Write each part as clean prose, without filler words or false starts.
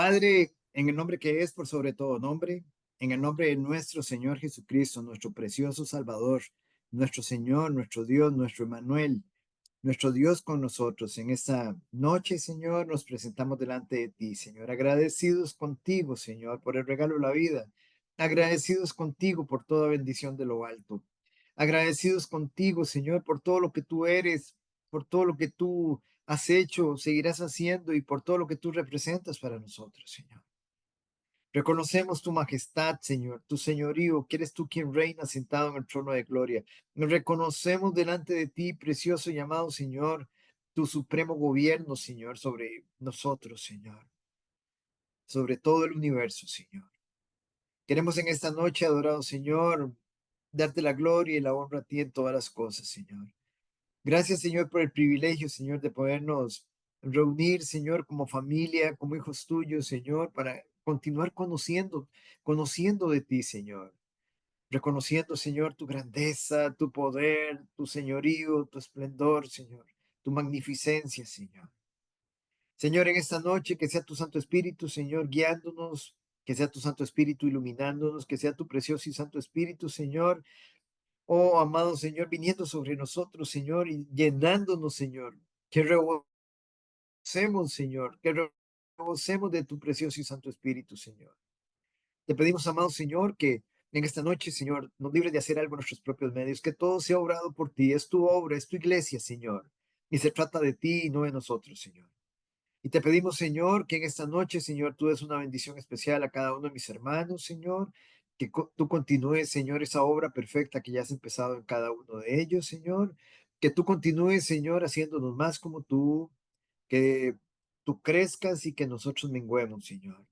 Padre, en el nombre que es por sobre todo nombre, en el nombre de nuestro Señor Jesucristo, nuestro precioso Salvador, nuestro Señor, nuestro Dios, nuestro Emmanuel, nuestro Dios con nosotros. En esta noche, Señor, nos presentamos delante de ti, Señor, agradecidos contigo, Señor, por el regalo de la vida, agradecidos contigo por toda bendición de lo alto, agradecidos contigo, Señor, por todo lo que tú eres, por todo lo que tú has hecho, seguirás haciendo y por todo lo que tú representas para nosotros, Señor. Reconocemos tu majestad, Señor, tu señorío, que eres tú quien reina sentado en el trono de gloria. Reconocemos delante de ti, precioso y amado Señor, tu supremo gobierno, Señor, sobre nosotros, Señor, sobre todo el universo, Señor. Queremos en esta noche, adorado Señor, darte la gloria y la honra a ti en todas las cosas, Señor. Gracias, Señor, por el privilegio, Señor, de podernos reunir, Señor, como familia, como hijos tuyos, Señor, para continuar conociendo de ti, Señor. Reconociendo, Señor, tu grandeza, tu poder, tu señorío, tu esplendor, Señor, tu magnificencia, Señor. Señor, en esta noche, que sea tu Santo Espíritu, Señor, guiándonos, que sea tu Santo Espíritu iluminándonos, que sea tu precioso y Santo Espíritu, Señor, oh, amado Señor, viniendo sobre nosotros, Señor, y llenándonos, Señor. Que rebosemos, Señor. Que rebosemos de tu precioso y santo Espíritu, Señor. Te pedimos, amado Señor, que en esta noche, Señor, nos libres de hacer algo en nuestros propios medios, que todo sea obrado por ti. Es tu obra, es tu iglesia, Señor. Y se trata de ti y no de nosotros, Señor. Y te pedimos, Señor, que en esta noche, Señor, tú des una bendición especial a cada uno de mis hermanos, Señor, que tú continúes, Señor, esa obra perfecta que ya has empezado en cada uno de ellos, Señor, que tú continúes, Señor, haciéndonos más como tú, que tú crezcas y que nosotros menguemos, Señor.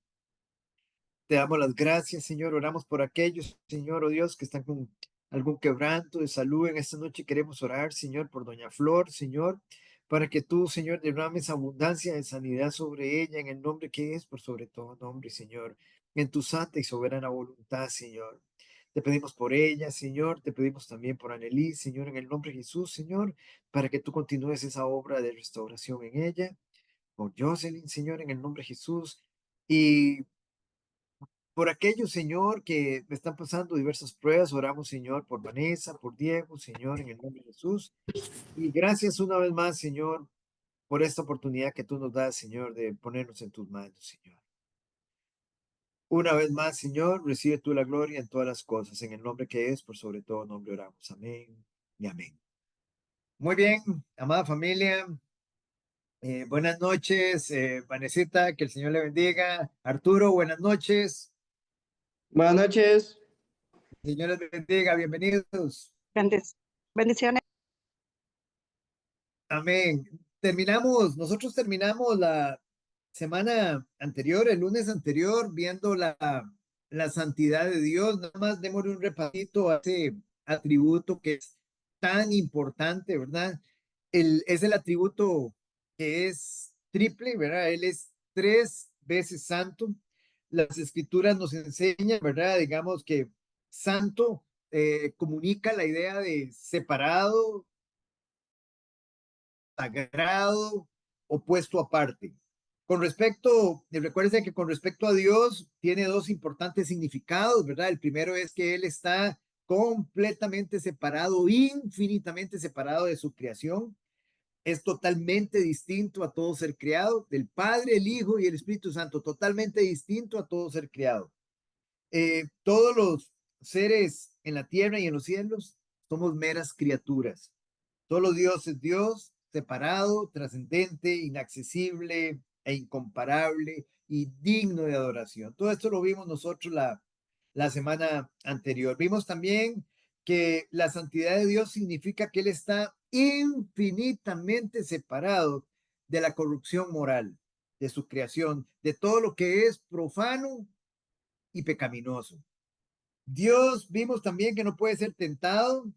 Te damos las gracias, Señor. Oramos por aquellos, Señor, oh Dios, que están con algún quebranto de salud en esta noche. Queremos orar, Señor, por Doña Flor, Señor, para que tú, Señor, derrames abundancia de sanidad sobre ella en el nombre que es por sobre todo nombre, Señor, en tu santa y soberana voluntad, Señor. Te pedimos por ella, Señor. Te pedimos también por Annelise, Señor, en el nombre de Jesús, Señor, para que tú continúes esa obra de restauración en ella. Por Jocelyn, Señor, en el nombre de Jesús. Y por aquellos, Señor, que están pasando diversas pruebas, oramos, Señor, por Vanessa, por Diego, Señor, en el nombre de Jesús. Y gracias una vez más, Señor, por esta oportunidad que tú nos das, Señor, de ponernos en tus manos, Señor. Una vez más, Señor, recibe tú la gloria en todas las cosas, en el nombre que es, por sobre todo nombre oramos. Amén y amén. Muy bien, amada familia, buenas noches, Vanesita, que el Señor le bendiga. Arturo, buenas noches. Buenas noches. Señor les bendiga, bienvenidos. Bendiciones. Amén. Nosotros terminamos la semana anterior, el lunes anterior, viendo la santidad de Dios. Nada más démosle un repasito a ese atributo que es tan importante, ¿verdad? Es el atributo que es triple, ¿verdad? Él es tres veces santo. Las escrituras nos enseñan, ¿verdad? Digamos que santo comunica la idea de separado, sagrado o puesto aparte. Recuerden que con respecto a Dios tiene dos importantes significados, ¿verdad? El primero es que Él está completamente separado, infinitamente separado de su creación. Es totalmente distinto a todo ser creado, del Padre, el Hijo y el Espíritu Santo, totalmente distinto a todo ser creado. Todos los seres en la tierra y en los cielos somos meras criaturas. Solo Dios es Dios, separado, trascendente, inaccesible e incomparable y digno de adoración. Todo esto lo vimos nosotros la semana anterior. Vimos también que la santidad de Dios significa que Él está infinitamente separado de la corrupción moral, de su creación, de todo lo que es profano y pecaminoso. Dios vimos también que no puede ser tentado.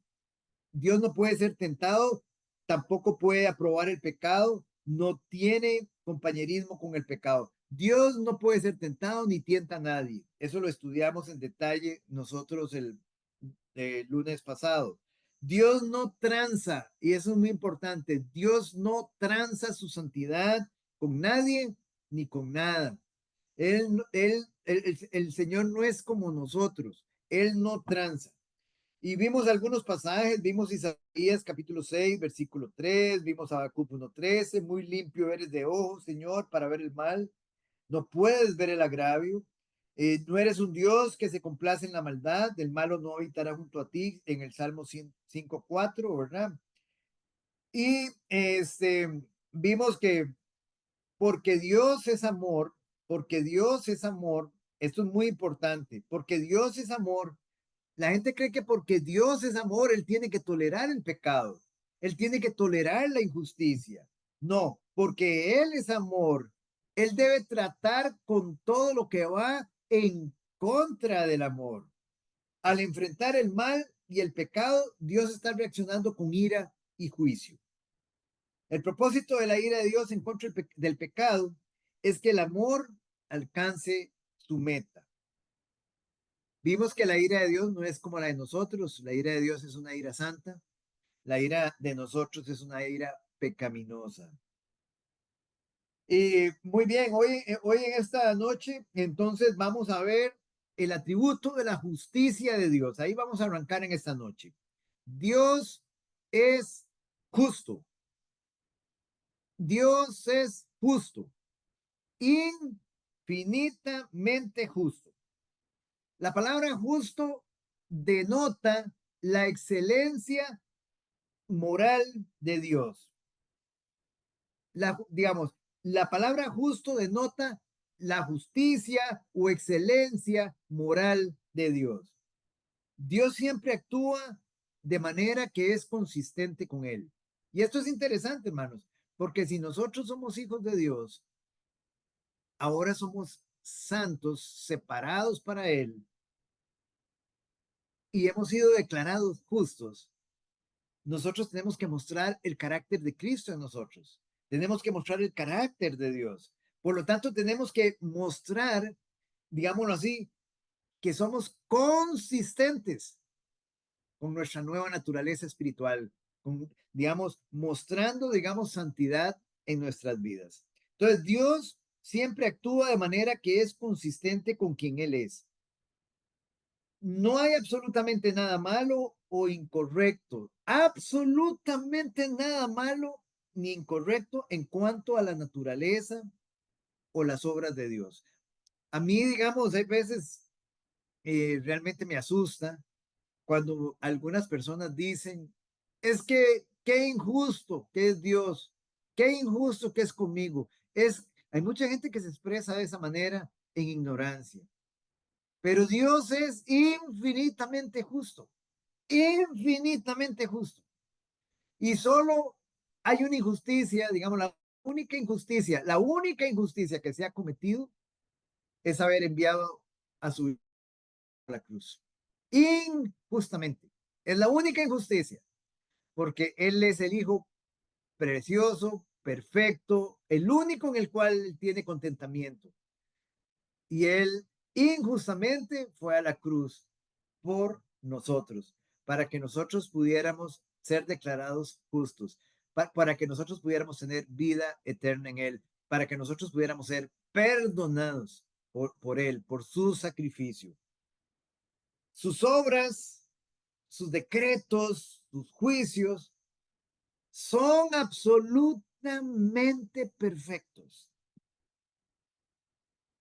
Dios no puede ser tentado, tampoco puede aprobar el pecado, no tiene compañerismo con el pecado. Dios no puede ser tentado ni tienta a nadie. Eso lo estudiamos en detalle nosotros el lunes pasado. Dios no tranza, y eso es muy importante. Dios no tranza su santidad con nadie ni con nada. El Señor no es como nosotros. Él no tranza. Y vimos algunos pasajes, vimos Isaías capítulo 6, versículo 3, vimos Habacuc 1:13, muy limpio eres de ojos, Señor, para ver el mal, no puedes ver el agravio, no eres un Dios que se complace en la maldad, del malo no habitará junto a ti, en el Salmo 5:4, ¿verdad? Y vimos que porque Dios es amor, porque Dios es amor, esto es muy importante, porque Dios es amor. La gente cree que porque Dios es amor, Él tiene que tolerar el pecado, Él tiene que tolerar la injusticia. No, porque Él es amor, Él debe tratar con todo lo que va en contra del amor. Al enfrentar el mal y el pecado, Dios está reaccionando con ira y juicio. El propósito de la ira de Dios en contra del pecado es que el amor alcance su meta. Vimos que la ira de Dios no es como la de nosotros, la ira de Dios es una ira santa, la ira de nosotros es una ira pecaminosa. Y muy bien, hoy en esta noche, entonces vamos a ver el atributo de la justicia de Dios. Ahí vamos a arrancar en esta noche. Dios es justo. Dios es justo, infinitamente justo. La palabra justo denota la excelencia moral de Dios. Digamos, la palabra justo denota la justicia o excelencia moral de Dios. Dios siempre actúa de manera que es consistente con Él. Y esto es interesante, hermanos, porque si nosotros somos hijos de Dios, ahora somos santos, separados para Él, y hemos sido declarados justos. Nosotros tenemos que mostrar el carácter de Cristo en nosotros. Tenemos que mostrar el carácter de Dios. Por lo tanto, tenemos que mostrar, digámoslo así, que somos consistentes con nuestra nueva naturaleza espiritual, con, digamos, mostrando, digamos, santidad en nuestras vidas. Entonces, Dios siempre actúa de manera que es consistente con quien Él es. No hay absolutamente nada malo o incorrecto, absolutamente nada malo ni incorrecto en cuanto a la naturaleza o las obras de Dios. A mí, digamos, hay veces realmente me asusta cuando algunas personas dicen, es que qué injusto que es Dios, qué injusto que es conmigo. Hay mucha gente que se expresa de esa manera en ignorancia, pero Dios es infinitamente justo, infinitamente justo. Y solo hay una injusticia, digamos, la única injusticia que se ha cometido es haber enviado a su hijo a la cruz. Injustamente. Es la única injusticia, porque Él es el Hijo precioso, perfecto, el único en el cual Él tiene contentamiento. Y Él injustamente fue a la cruz por nosotros, para que nosotros pudiéramos ser declarados justos, para que nosotros pudiéramos tener vida eterna en Él, para que nosotros pudiéramos ser perdonados por Él, por su sacrificio. Sus obras, sus decretos, sus juicios son absolutamente perfectos.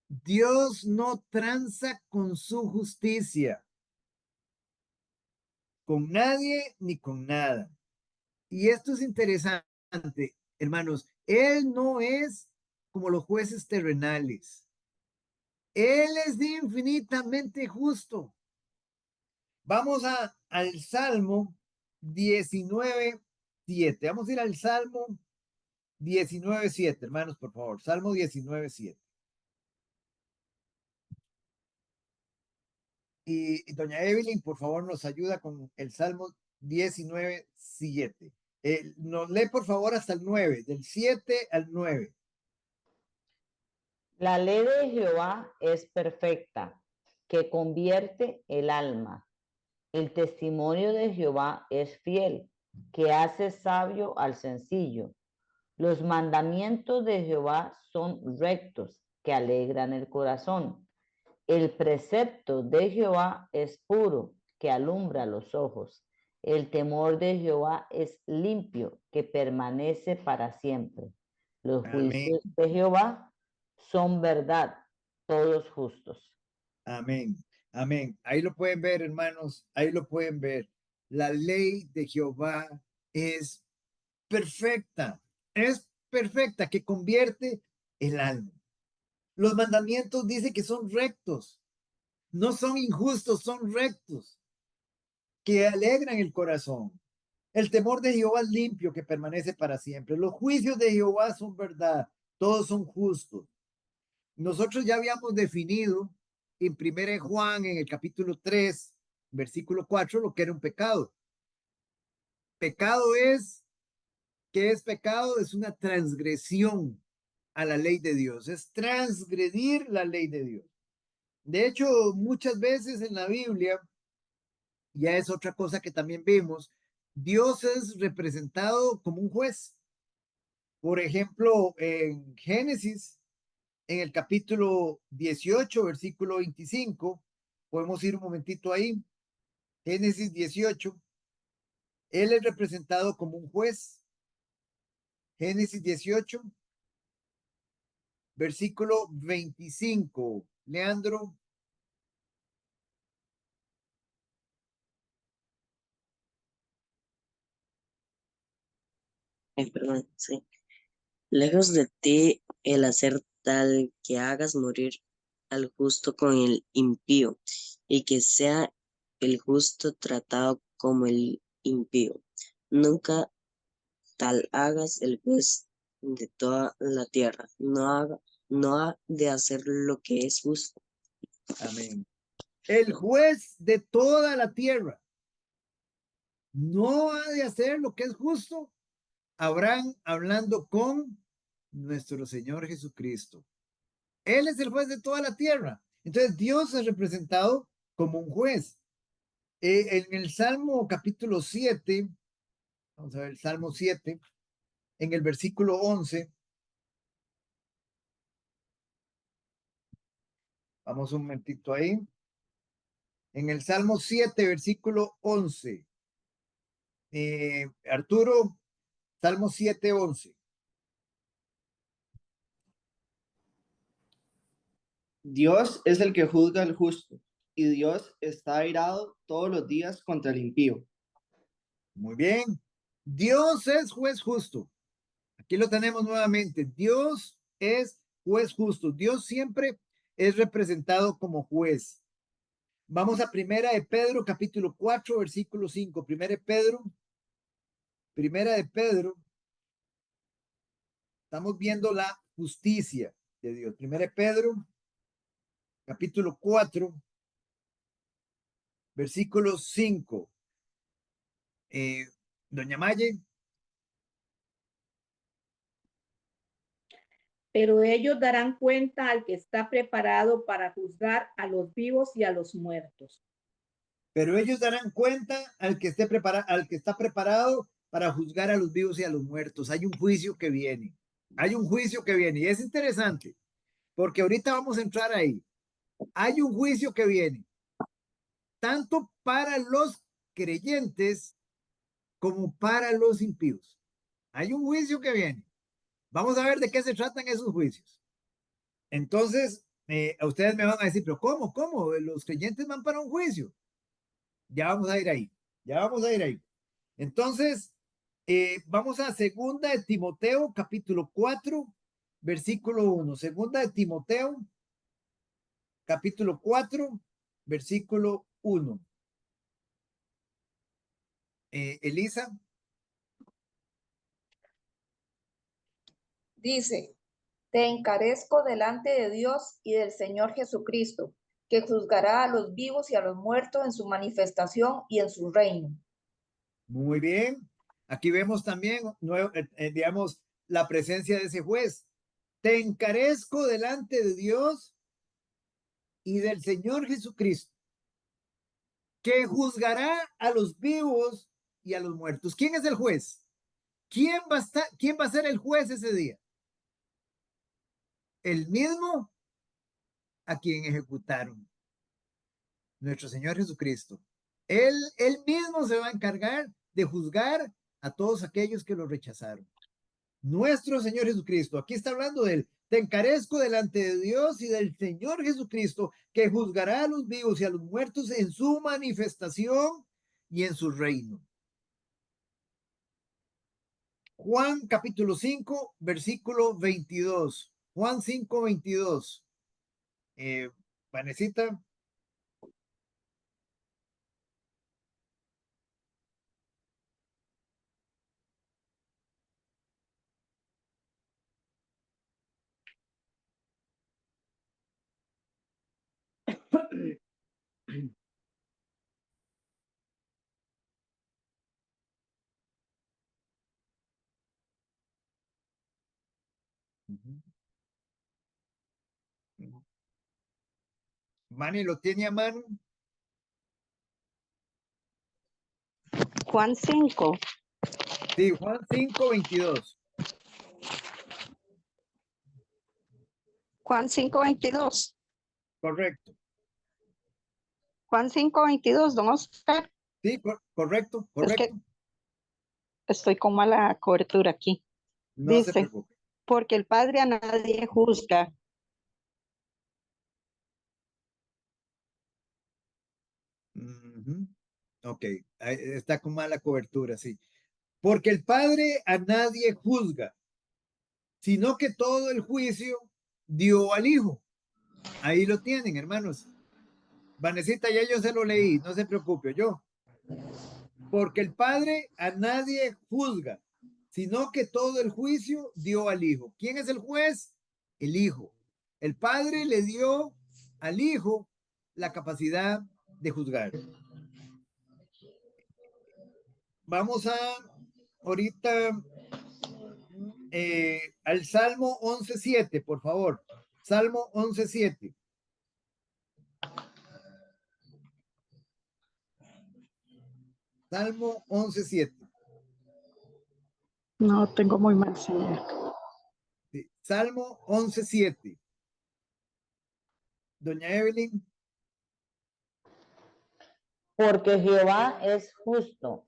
Dios no tranza con su justicia, con nadie ni con nada. Y esto es interesante, hermanos. Él no es como los jueces terrenales. Él es infinitamente justo. Vamos al Salmo 19:7. Vamos a ir al Salmo 19:7, hermanos, por favor. Salmo 19:7. Y doña Evelyn, por favor, nos ayuda con el Salmo 19:7. Nos lee, por favor, hasta el 9, del 7 al 9. La ley de Jehová es perfecta, que convierte el alma. El testimonio de Jehová es fiel, que hace sabio al sencillo. Los mandamientos de Jehová son rectos, que alegran el corazón. El precepto de Jehová es puro, que alumbra los ojos. El temor de Jehová es limpio, que permanece para siempre. Los Amén. juicios de Jehová son verdad, todos justos. Amén. Amén. Ahí lo pueden ver, hermanos. Ahí lo pueden ver. La ley de Jehová es perfecta. Es perfecta, que convierte el alma. Los mandamientos dicen que son rectos. No son injustos, son rectos, que alegran el corazón. El temor de Jehová es limpio, que permanece para siempre. Los juicios de Jehová son verdad, todos son justos. Nosotros ya habíamos definido en 1 Juan, en el capítulo 3, versículo 4, lo que era un pecado. Pecado es, ¿qué es pecado? Es una transgresión a la ley de Dios, es transgredir la ley de Dios. De hecho, muchas veces en la Biblia, ya es otra cosa que también vemos, Dios es representado como un juez. Por ejemplo, en Génesis, en el capítulo 18, versículo 25, podemos ir un momentito ahí. Génesis 18, él es representado como un juez. Génesis 18, versículo 25. Leandro. Perdón, sí. Lejos de ti el hacer tal que hagas morir al justo con el impío, y que sea el justo tratado como el impío. Nunca tal hagas el juez de toda la tierra. No ha de hacer lo que es justo. Amén. El juez de toda la tierra no ha de hacer lo que es justo. Abraham hablando con nuestro Señor Jesucristo. Él es el juez de toda la tierra. Entonces Dios es representado como un juez. En el Salmo capítulo 7, vamos a ver el Salmo 7, en el versículo 11, vamos un momentito ahí. En el Salmo 7, versículo 11. Arturo, Salmo 7, 11. Dios es el que juzga al justo, y Dios está airado todos los días contra el impío. Muy bien. Dios es juez justo. Aquí lo tenemos nuevamente. Dios es juez justo. Dios siempre es representado como juez. Vamos a Primera de Pedro, capítulo 4, versículo 5. Primera de Pedro, estamos viendo la justicia de Dios. Primera de Pedro, capítulo 4, versículo 5. Doña Maye. Pero ellos darán cuenta al que está preparado para juzgar a los vivos y a los muertos. Pero ellos darán cuenta al que está preparado para juzgar a los vivos y a los muertos. Hay un juicio que viene. Hay un juicio que viene. Y es interesante, porque ahorita vamos a entrar ahí. Hay un juicio que viene, tanto para los creyentes como para los impíos. Hay un juicio que viene. Vamos a ver de qué se tratan esos juicios. Entonces, a ustedes me van a decir, pero ¿cómo? ¿Cómo? Los creyentes van para un juicio. Ya vamos a ir ahí. Ya vamos a ir ahí. Entonces, vamos a segunda de Timoteo, capítulo 4, versículo 1. Segunda de Timoteo, capítulo 4, versículo 1. Elisa. Dice, te encarezco delante de Dios y del Señor Jesucristo, que juzgará a los vivos y a los muertos en su manifestación y en su reino. Muy bien. Aquí vemos también, digamos, la presencia de ese juez. Te encarezco delante de Dios y del Señor Jesucristo, que juzgará a los vivos y a los muertos. ¿Quién es el juez? ¿Quién va a ser el juez ese día? El mismo a quien ejecutaron. Nuestro Señor Jesucristo. Él mismo se va a encargar de juzgar a todos aquellos que lo rechazaron. Nuestro Señor Jesucristo. Aquí está hablando de él. Te encarezco delante de Dios y del Señor Jesucristo, que juzgará a los vivos y a los muertos en su manifestación y en su reino. Juan capítulo 5, versículo 22. Juan 5, 22. Vanesita. Manny, ¿lo tiene a mano? Juan 5. Sí, Juan 5, 22. Juan 5, 22. Correcto. Juan 5, 22, don Oscar. Sí, correcto, Es que correcto. estoy con mala cobertura aquí. No se Dice, preocupe. porque el Padre a nadie juzga. Ujú. Ok, ahí está con mala cobertura, sí. Porque el Padre a nadie juzga, sino que todo el juicio dio al Hijo. Ahí lo tienen, hermanos. Vanesita, ya yo se lo leí, no se preocupe, yo. Porque el Padre a nadie juzga, sino que todo el juicio dio al Hijo. ¿Quién es el juez? El Hijo. El Padre le dio al Hijo la capacidad de juzgar. Vamos a ahorita al Salmo 11.7, por favor. Salmo 11.7. Salmo 11.7. No, tengo muy mal señal. Sí. Salmo 11.7. Doña Evelyn. Porque Jehová es justo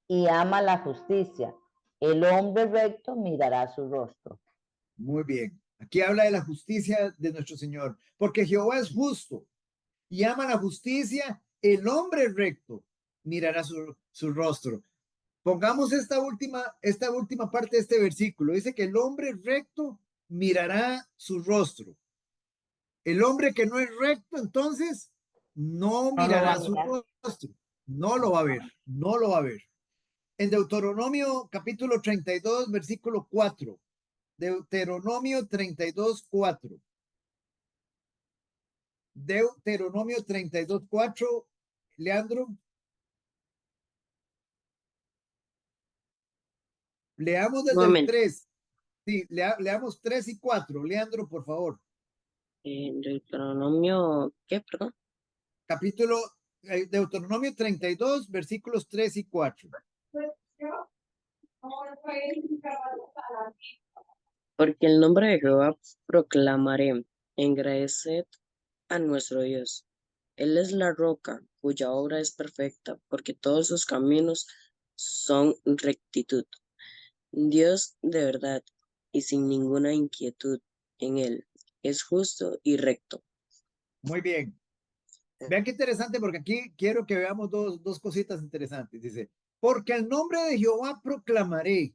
y ama la justicia. El hombre recto mirará su rostro. Muy bien. Aquí habla de la justicia de nuestro Señor. Porque Jehová es justo y ama la justicia. El hombre recto mirará su rostro. Pongamos esta última parte de este versículo. Dice que el hombre recto mirará su rostro. El hombre que no es recto, entonces, no mirará su rostro. No lo va a ver, no lo va a ver. En Deuteronomio capítulo 32, versículo 4. Deuteronomio 32, 4. Deuteronomio 32, 4. Leandro. Leamos desde el 3. Sí, leamos 3 y 4. Leandro, por favor. Deuteronomio, ¿qué? Perdón. Capítulo Deuteronomio 32, versículos 3 y 4. Porque el nombre de Jehová proclamaré, engrandecer a nuestro Dios. Él es la roca, cuya obra es perfecta, porque todos sus caminos son rectitud. Dios de verdad y sin ninguna inquietud en él. Es justo y recto. Muy bien. Vean qué interesante, porque aquí quiero que veamos dos cositas interesantes. Dice, porque el nombre de Jehová proclamaré,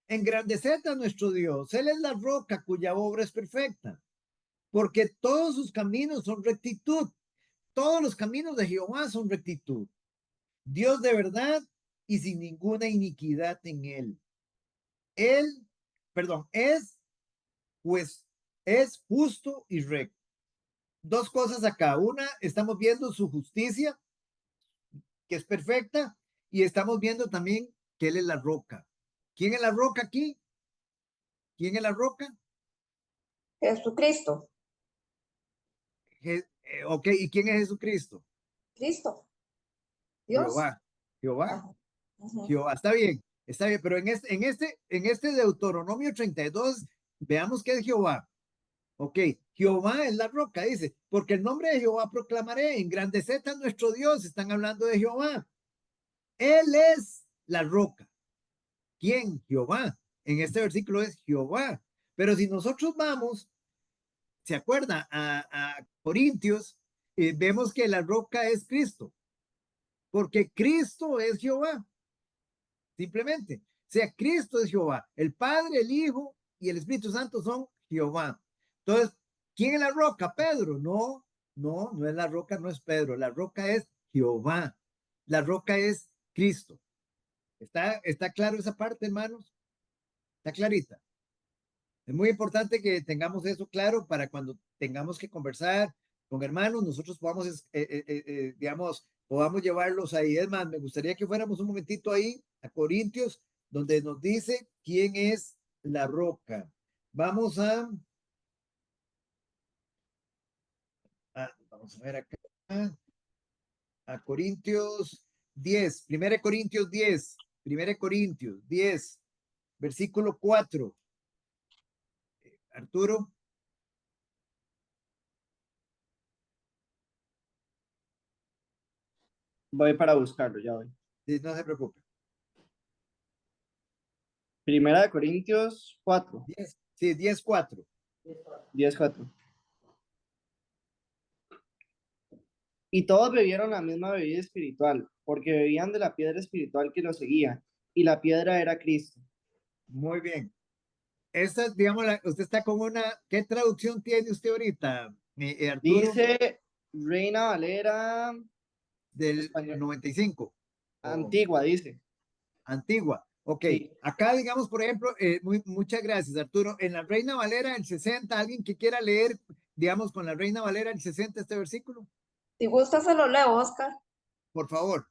engrandeced a nuestro Dios. Él es la roca cuya obra es perfecta, porque todos sus caminos son rectitud. Todos los caminos de Jehová son rectitud. Dios de verdad y sin ninguna iniquidad en él. Es justo y recto. Dos cosas acá. Una, estamos viendo su justicia, que es perfecta, y estamos viendo también que él es la roca. ¿Quién es la roca aquí? ¿Quién es la roca? Jesucristo. Ok, ¿y quién es Jesucristo? Cristo. Dios. Jehová. Jehová, está bien, pero en este Deuteronomio 32, veamos qué es Jehová. Ok, Jehová es la roca, dice, porque el nombre de Jehová proclamaré, engrandeced a nuestro Dios, están hablando de Jehová. Él es la roca. ¿Quién? Jehová. En este versículo es Jehová. Pero si nosotros vamos, ¿se acuerda? A Corintios, vemos que la roca es Cristo, porque Cristo es Jehová. Simplemente. O sea, Cristo es Jehová. El Padre, el Hijo y el Espíritu Santo son Jehová. Entonces, ¿quién es la roca? Pedro. No, no es la roca, no es Pedro. La roca es Jehová. La roca es Cristo. ¿Está claro esa parte, hermanos? ¿Está clarita? Es muy importante que tengamos eso claro para cuando tengamos que conversar con hermanos, nosotros podamos, digamos, podamos llevarlos ahí. Es más, me gustaría que fuéramos un momentito ahí a Corintios, donde nos dice quién es la roca. Vamos vamos a ver acá, a Corintios 10, 1 Corintios 10, 1 Corintios 10, versículo 4. Arturo. Voy para buscarlo, ya voy. Sí, no se preocupe. Primera de Corintios 4, 10, sí, 10, 4. 10:4. Y todos bebieron la misma bebida espiritual, porque bebían de la piedra espiritual que los seguía, y la piedra era Cristo. Muy bien. Esta, digamos, usted está con una, ¿qué traducción tiene usted ahorita, Arturo? Dice Reina Valera Del español, 95. antigua, dice. Antigua. Ok. Sí. Acá, digamos, por ejemplo, muchas gracias, Arturo. En la Reina Valera, el 60, alguien que quiera leer, digamos, con la Reina Valera, el 60, este versículo, Si gusta, se lo leo, Oscar. por favor.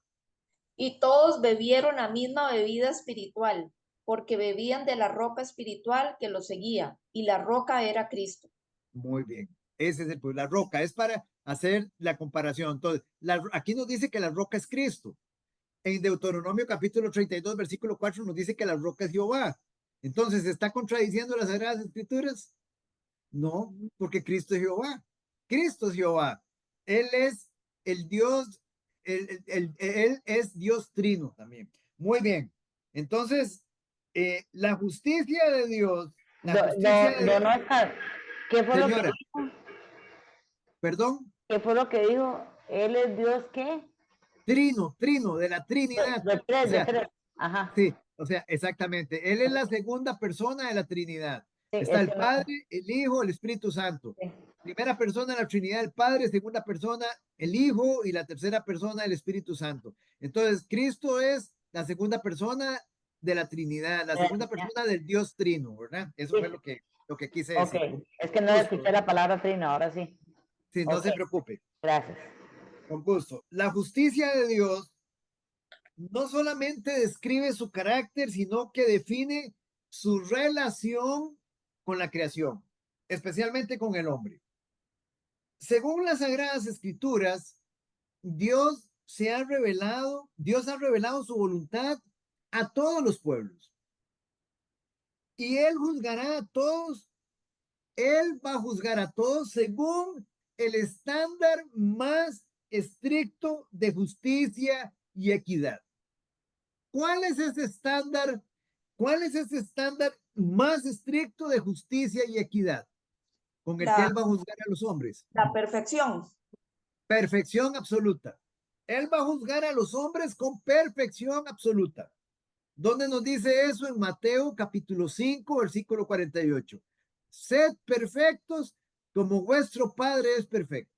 Y todos bebieron la misma bebida espiritual, porque bebían de la roca espiritual que los seguía, y la roca era Cristo. Muy bien. Ese es la roca, es para hacer la comparación. Entonces, aquí nos dice que la roca es Cristo. En Deuteronomio capítulo 32, versículo 4 nos dice que la roca es Jehová. Entonces, ¿está contradiciendo las Sagradas Escrituras? No, porque Cristo es Jehová. Cristo es Jehová. Él es el Dios, él es Dios trino también. Muy bien. Entonces, la justicia de Dios, la justicia de Dios, Oscar, ¿qué fue lo que señora, dijo? perdón, ¿Qué fue lo que dijo? ¿Él es Dios qué? trino, de la Trinidad. De O tres, de sea, tres. Ajá. sí, o sea, exactamente. Él es la segunda persona de la Trinidad. Sí, Está es el que no. Padre, el Hijo, el Espíritu Santo. Sí. Primera persona de la Trinidad, el Padre, segunda persona, el Hijo, y la tercera persona, el Espíritu Santo. Entonces, Cristo es la segunda persona de la Trinidad, la segunda persona del Dios Trino, ¿verdad? Eso Sí. fue lo que quise Ok, decir. es que no escuché la palabra trino, ahora sí. Sí, no Ok, se preocupe, gracias. con gusto. La justicia de Dios no solamente describe su carácter, sino que define su relación con la creación, especialmente con el hombre. Según las Sagradas Escrituras, Dios ha revelado su voluntad a todos los pueblos. Y Él juzgará a todos, Él va a juzgar a todos según el estándar más estricto de justicia y equidad. ¿Cuál es ese estándar? ¿Cuál es ese estándar más estricto de justicia y equidad con el que Él va a juzgar a los hombres? La perfección. Perfección absoluta. Él va a juzgar a los hombres con perfección absoluta. ¿Dónde nos dice eso? En Mateo capítulo 5, versículo 48. Sed perfectos como vuestro Padre es perfecto.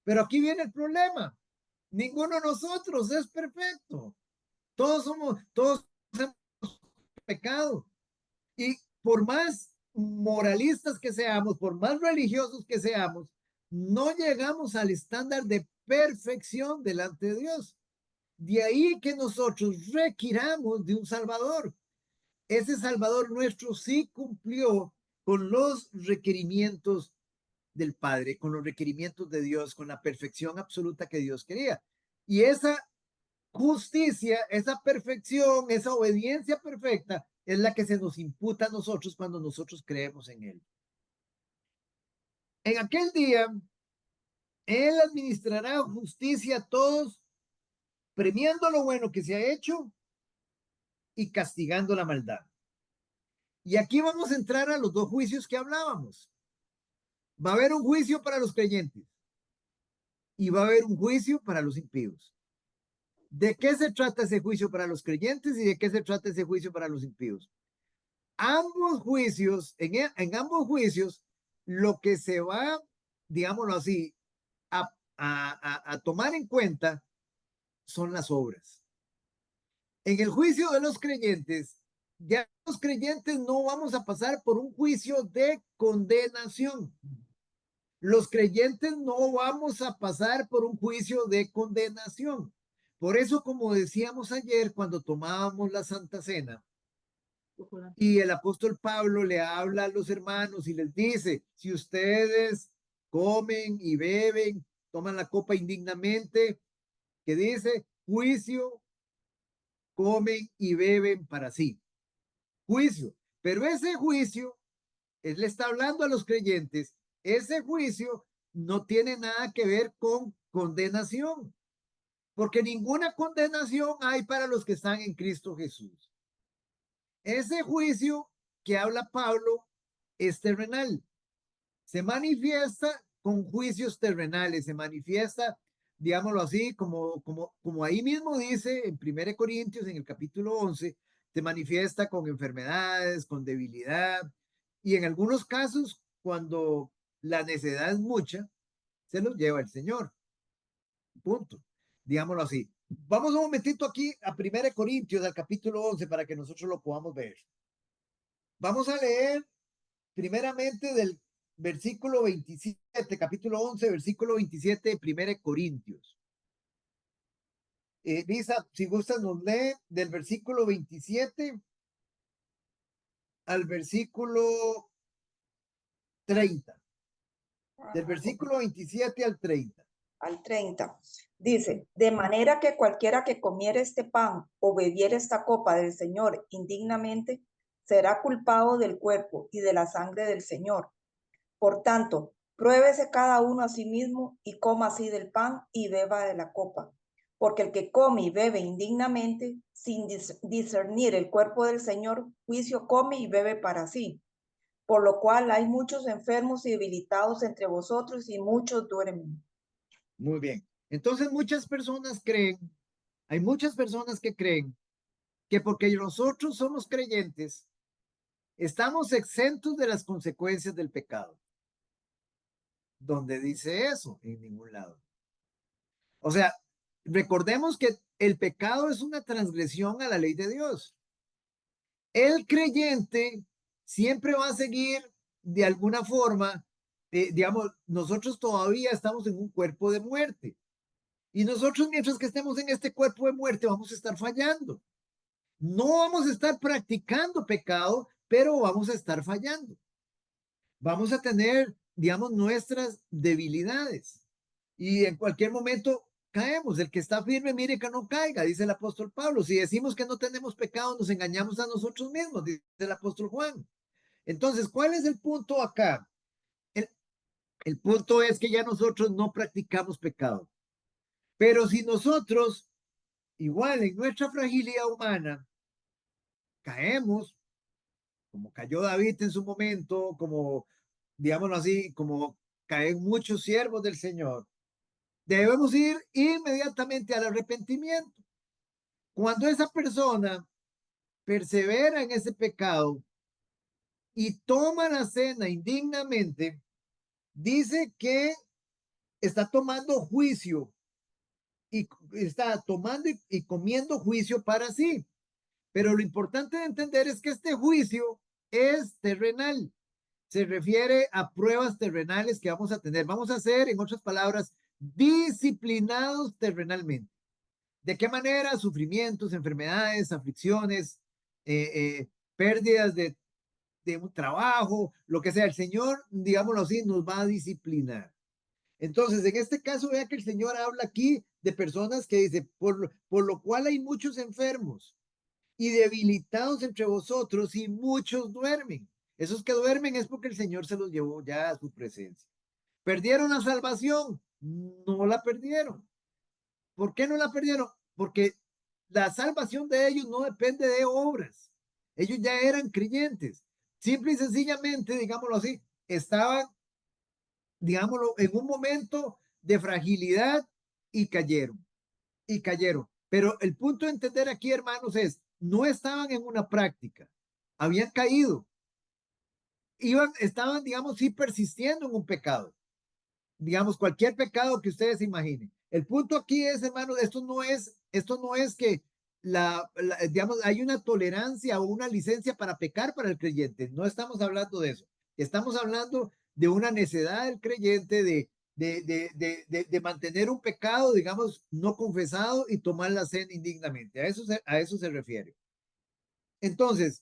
Pero aquí viene el problema. Ninguno de nosotros es perfecto. Todos hemos pecado. Y por más moralistas que seamos, por más religiosos que seamos, no llegamos al estándar de perfección delante de Dios. De ahí que nosotros requiramos de un Salvador. Ese Salvador nuestro sí cumplió con los requerimientos del Padre, con los requerimientos de Dios, con la perfección absoluta que Dios quería. Y esa justicia, esa perfección, esa obediencia perfecta es la que se nos imputa a nosotros cuando nosotros creemos en Él. En aquel día, él administrará justicia a todos, premiando lo bueno que se ha hecho y castigando la maldad. Y aquí vamos a entrar a los dos juicios que hablábamos. Va a haber un juicio para los creyentes y va a haber un juicio para los impíos. ¿De qué se trata ese juicio para los creyentes y de qué se trata ese juicio para los impíos? Ambos juicios, en ambos juicios, lo que se va, digámoslo así, a tomar en cuenta son las obras. En el juicio de los creyentes, ya los creyentes no vamos a pasar por un juicio de condenación. Los creyentes no vamos a pasar por un juicio de condenación. Por eso, como decíamos ayer cuando tomábamos la Santa Cena, y el apóstol Pablo le habla a los hermanos y les dice, si ustedes comen y beben, toman la copa indignamente, que dice, juicio, comen y beben para sí. Juicio. Pero ese juicio, él le está hablando a los creyentes, ese juicio no tiene nada que ver con condenación, porque ninguna condenación hay para los que están en Cristo Jesús. Ese juicio que habla Pablo es terrenal. Se manifiesta con juicios terrenales, se manifiesta, digámoslo así, como ahí mismo dice en 1 Corintios, en el capítulo 11, se manifiesta con enfermedades, con debilidad, y en algunos casos, cuando la necedad es mucha, se los lleva el Señor. Punto. Digámoslo así. Vamos un momentito aquí a 1 Corintios, al capítulo 11, para que nosotros lo podamos ver. Vamos a leer primeramente del versículo 27, capítulo 11, versículo 27 de 1 Corintios. Lisa, si gustas, nos lee del versículo 27 al versículo 30. Del versículo 27 al 30. Al 30. Dice, de manera que cualquiera que comiere este pan o bebiere esta copa del Señor indignamente, será culpado del cuerpo y de la sangre del Señor. Por tanto, pruébese cada uno a sí mismo y coma así del pan y beba de la copa. Porque el que come y bebe indignamente, sin discernir el cuerpo del Señor, juicio come y bebe para sí. Por lo cual hay muchos enfermos y debilitados entre vosotros y muchos duermen. Muy bien. Entonces muchas personas creen, hay muchas personas que creen que porque nosotros somos creyentes, estamos exentos de las consecuencias del pecado. ¿Dónde dice eso? En ningún lado. O sea, recordemos que el pecado es una transgresión a la ley de Dios. El creyente siempre va a seguir de alguna forma, digamos, nosotros todavía estamos en un cuerpo de muerte. Y nosotros mientras que estemos en este cuerpo de muerte vamos a estar fallando. No vamos a estar practicando pecado, pero vamos a estar fallando. Vamos a tener, digamos, nuestras debilidades. Y en cualquier momento caemos. El que está firme, mire que no caiga, dice el apóstol Pablo. Si decimos que no tenemos pecado, nos engañamos a nosotros mismos, dice el apóstol Juan. Entonces, ¿cuál es el punto acá? El punto es que ya nosotros no practicamos pecado. Pero si nosotros, igual en nuestra fragilidad humana, caemos, como cayó David en su momento, como, digámoslo así, como caen muchos siervos del Señor, debemos ir inmediatamente al arrepentimiento. Cuando esa persona persevera en ese pecado y toma la cena indignamente, dice que está tomando juicio y está tomando y comiendo juicio para sí. Pero lo importante de entender es que este juicio es terrenal. Se refiere a pruebas terrenales que vamos a tener. Vamos a ser, en otras palabras, disciplinados terrenalmente. ¿De qué manera? Sufrimientos, enfermedades, aflicciones, pérdidas de un trabajo, lo que sea. El Señor, digámoslo así, nos va a disciplinar. Entonces, en este caso, vea que el Señor habla aquí de personas que dice, por lo cual hay muchos enfermos y debilitados entre vosotros y muchos duermen. Esos que duermen es porque el Señor se los llevó ya a su presencia. ¿Perdieron la salvación? No la perdieron. ¿Por qué no la perdieron? Porque la salvación de ellos no depende de obras. Ellos ya eran creyentes. Simple y sencillamente, digámoslo así, estaban, digámoslo, en un momento de fragilidad y cayeron. Y cayeron. Pero el punto de entender aquí, hermanos, es, no estaban en una práctica. Habían caído. Estaban, digamos, sí persistiendo en un pecado. Digamos, cualquier pecado que ustedes imaginen. El punto aquí es, hermano, esto no es que digamos, hay una tolerancia o una licencia para pecar para el creyente. No estamos hablando de eso. Estamos hablando de una necedad del creyente de mantener un pecado, digamos, no confesado y tomar la cena indignamente. A eso se refiere. Entonces,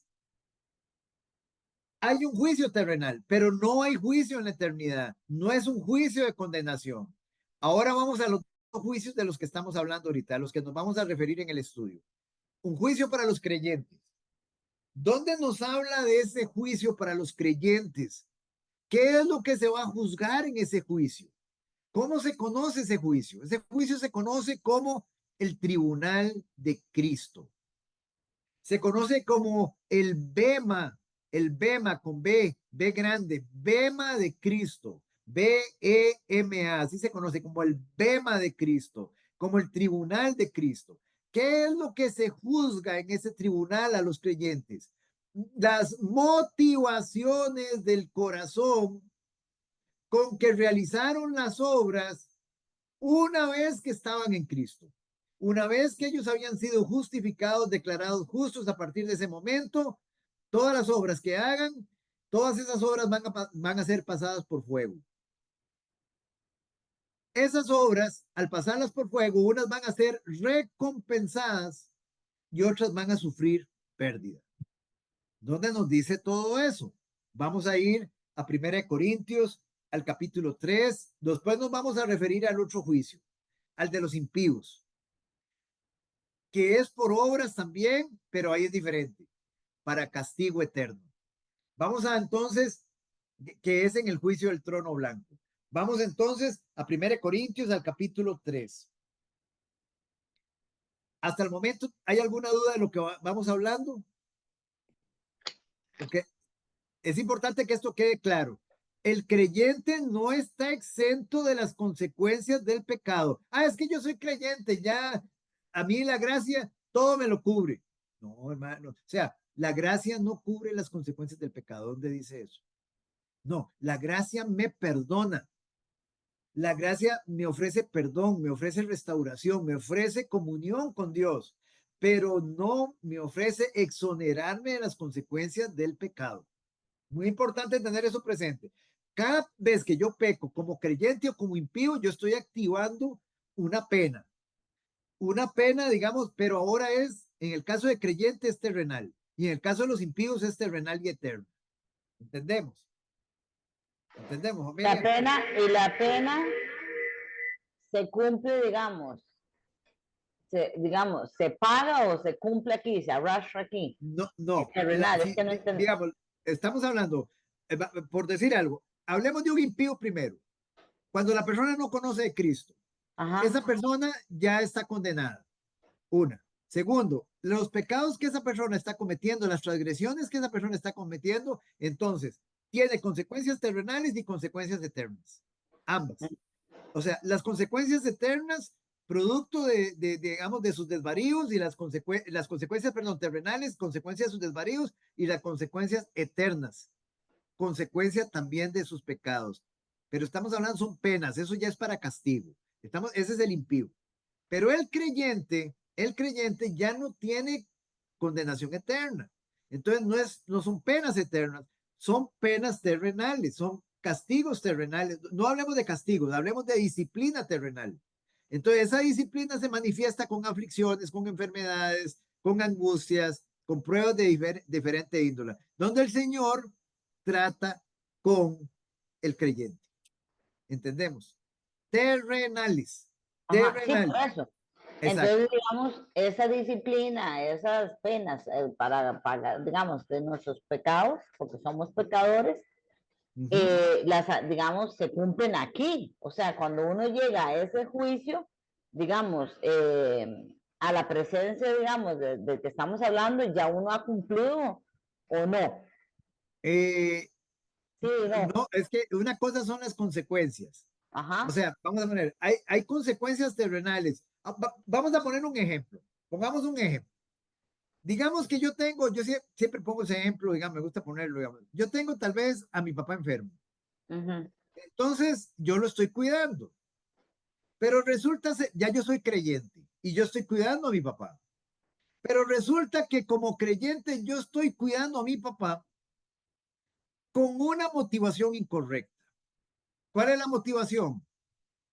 hay un juicio terrenal, pero no hay juicio en la eternidad. No es un juicio de condenación. Ahora vamos a los juicios de los que estamos hablando ahorita, a los que nos vamos a referir en el estudio. Un juicio para los creyentes. ¿Dónde nos habla de ese juicio para los creyentes? ¿Qué es lo que se va a juzgar en ese juicio? ¿Cómo se conoce ese juicio? Ese juicio se conoce como el tribunal de Cristo. Se conoce como el bema con B grande, bema de Cristo, B-E-M-A, así se conoce como el bema de Cristo, como el tribunal de Cristo. ¿Qué es lo que se juzga en ese tribunal a los creyentes? Las motivaciones del corazón con que realizaron las obras una vez que estaban en Cristo. Una vez que ellos habían sido justificados, declarados justos a partir de ese momento, todas las obras que hagan, todas esas obras van a ser pasadas por fuego. Esas obras, al pasarlas por fuego, unas van a ser recompensadas y otras van a sufrir pérdida. ¿Dónde nos dice todo eso? Vamos a ir a 1 Corintios, al capítulo 3. Después nos vamos a referir al otro juicio, al de los impíos, que es por obras también, pero ahí es diferente, para castigo eterno. Vamos a entonces, que es en el juicio del trono blanco. Vamos entonces a 1 Corintios, al capítulo 3. Hasta el momento, ¿hay alguna duda de lo que vamos hablando? Porque es importante que esto quede claro. El creyente no está exento de las consecuencias del pecado. Ah, es que yo soy creyente, ya a mí la gracia todo me lo cubre. No, hermano. O sea, la gracia no cubre las consecuencias del pecado. ¿Dónde dice eso? No, la gracia me perdona. La gracia me ofrece perdón, me ofrece restauración, me ofrece comunión con Dios, pero no me ofrece exonerarme de las consecuencias del pecado. Muy importante tener eso presente. Cada vez que yo peco como creyente o como impío, yo estoy activando una pena. Una pena, digamos, pero ahora en el caso de creyente es terrenal y en el caso de los impíos es terrenal y eterno. ¿Entendemos? ¿Entendemos, familia? La pena se cumple, digamos, se paga o se cumple aquí, se arrastra aquí. No. Terrenal, es que no entiendo. Digamos, estamos hablando, por decir algo, hablemos de un impío primero. Cuando la persona no conoce de Cristo, esa persona ya está condenada. Una. Segundo, los pecados que esa persona está cometiendo, las transgresiones que esa persona está cometiendo, entonces tiene consecuencias terrenales y consecuencias eternas. Ambas. O sea, las consecuencias eternas, producto digamos, de sus desvaríos y las consecuencias, perdón, terrenales, consecuencias de sus desvaríos y las consecuencias eternas, consecuencia también de sus pecados. Pero estamos hablando, son penas, eso ya es para castigo. Ese es el impío. Pero el creyente ya no tiene condenación eterna. Entonces no son penas eternas, son penas terrenales, son castigos terrenales. No hablemos de castigos, hablemos de disciplina terrenal. Entonces esa disciplina se manifiesta con aflicciones, con enfermedades, con angustias, con pruebas de diferente índole, donde el Señor trata con el creyente. ¿Entendemos? Terrenales. Ajá, sí, por eso. Exacto. Entonces, digamos, esa disciplina, esas penas para, digamos, de nuestros pecados, porque somos pecadores, Ujú. Digamos, se cumplen aquí. O sea, cuando uno llega a ese juicio, digamos, a la presencia, digamos, de que estamos hablando, ya uno ha cumplido o no. Eh, Sí, no. no, es que una cosa son las consecuencias. O Ajá. sea, vamos a poner, hay consecuencias terrenales. Vamos a poner un ejemplo. Pongamos un ejemplo. Digamos que yo tengo, yo siempre pongo ese ejemplo, digamos, me gusta ponerlo, digamos. Yo tengo tal vez a mi papá enfermo. Ujú. Entonces, yo lo estoy cuidando. Pero resulta, ya yo soy creyente y yo estoy cuidando a mi papá. Pero resulta que como creyente yo estoy cuidando a mi papá con una motivación incorrecta. ¿Cuál es la motivación?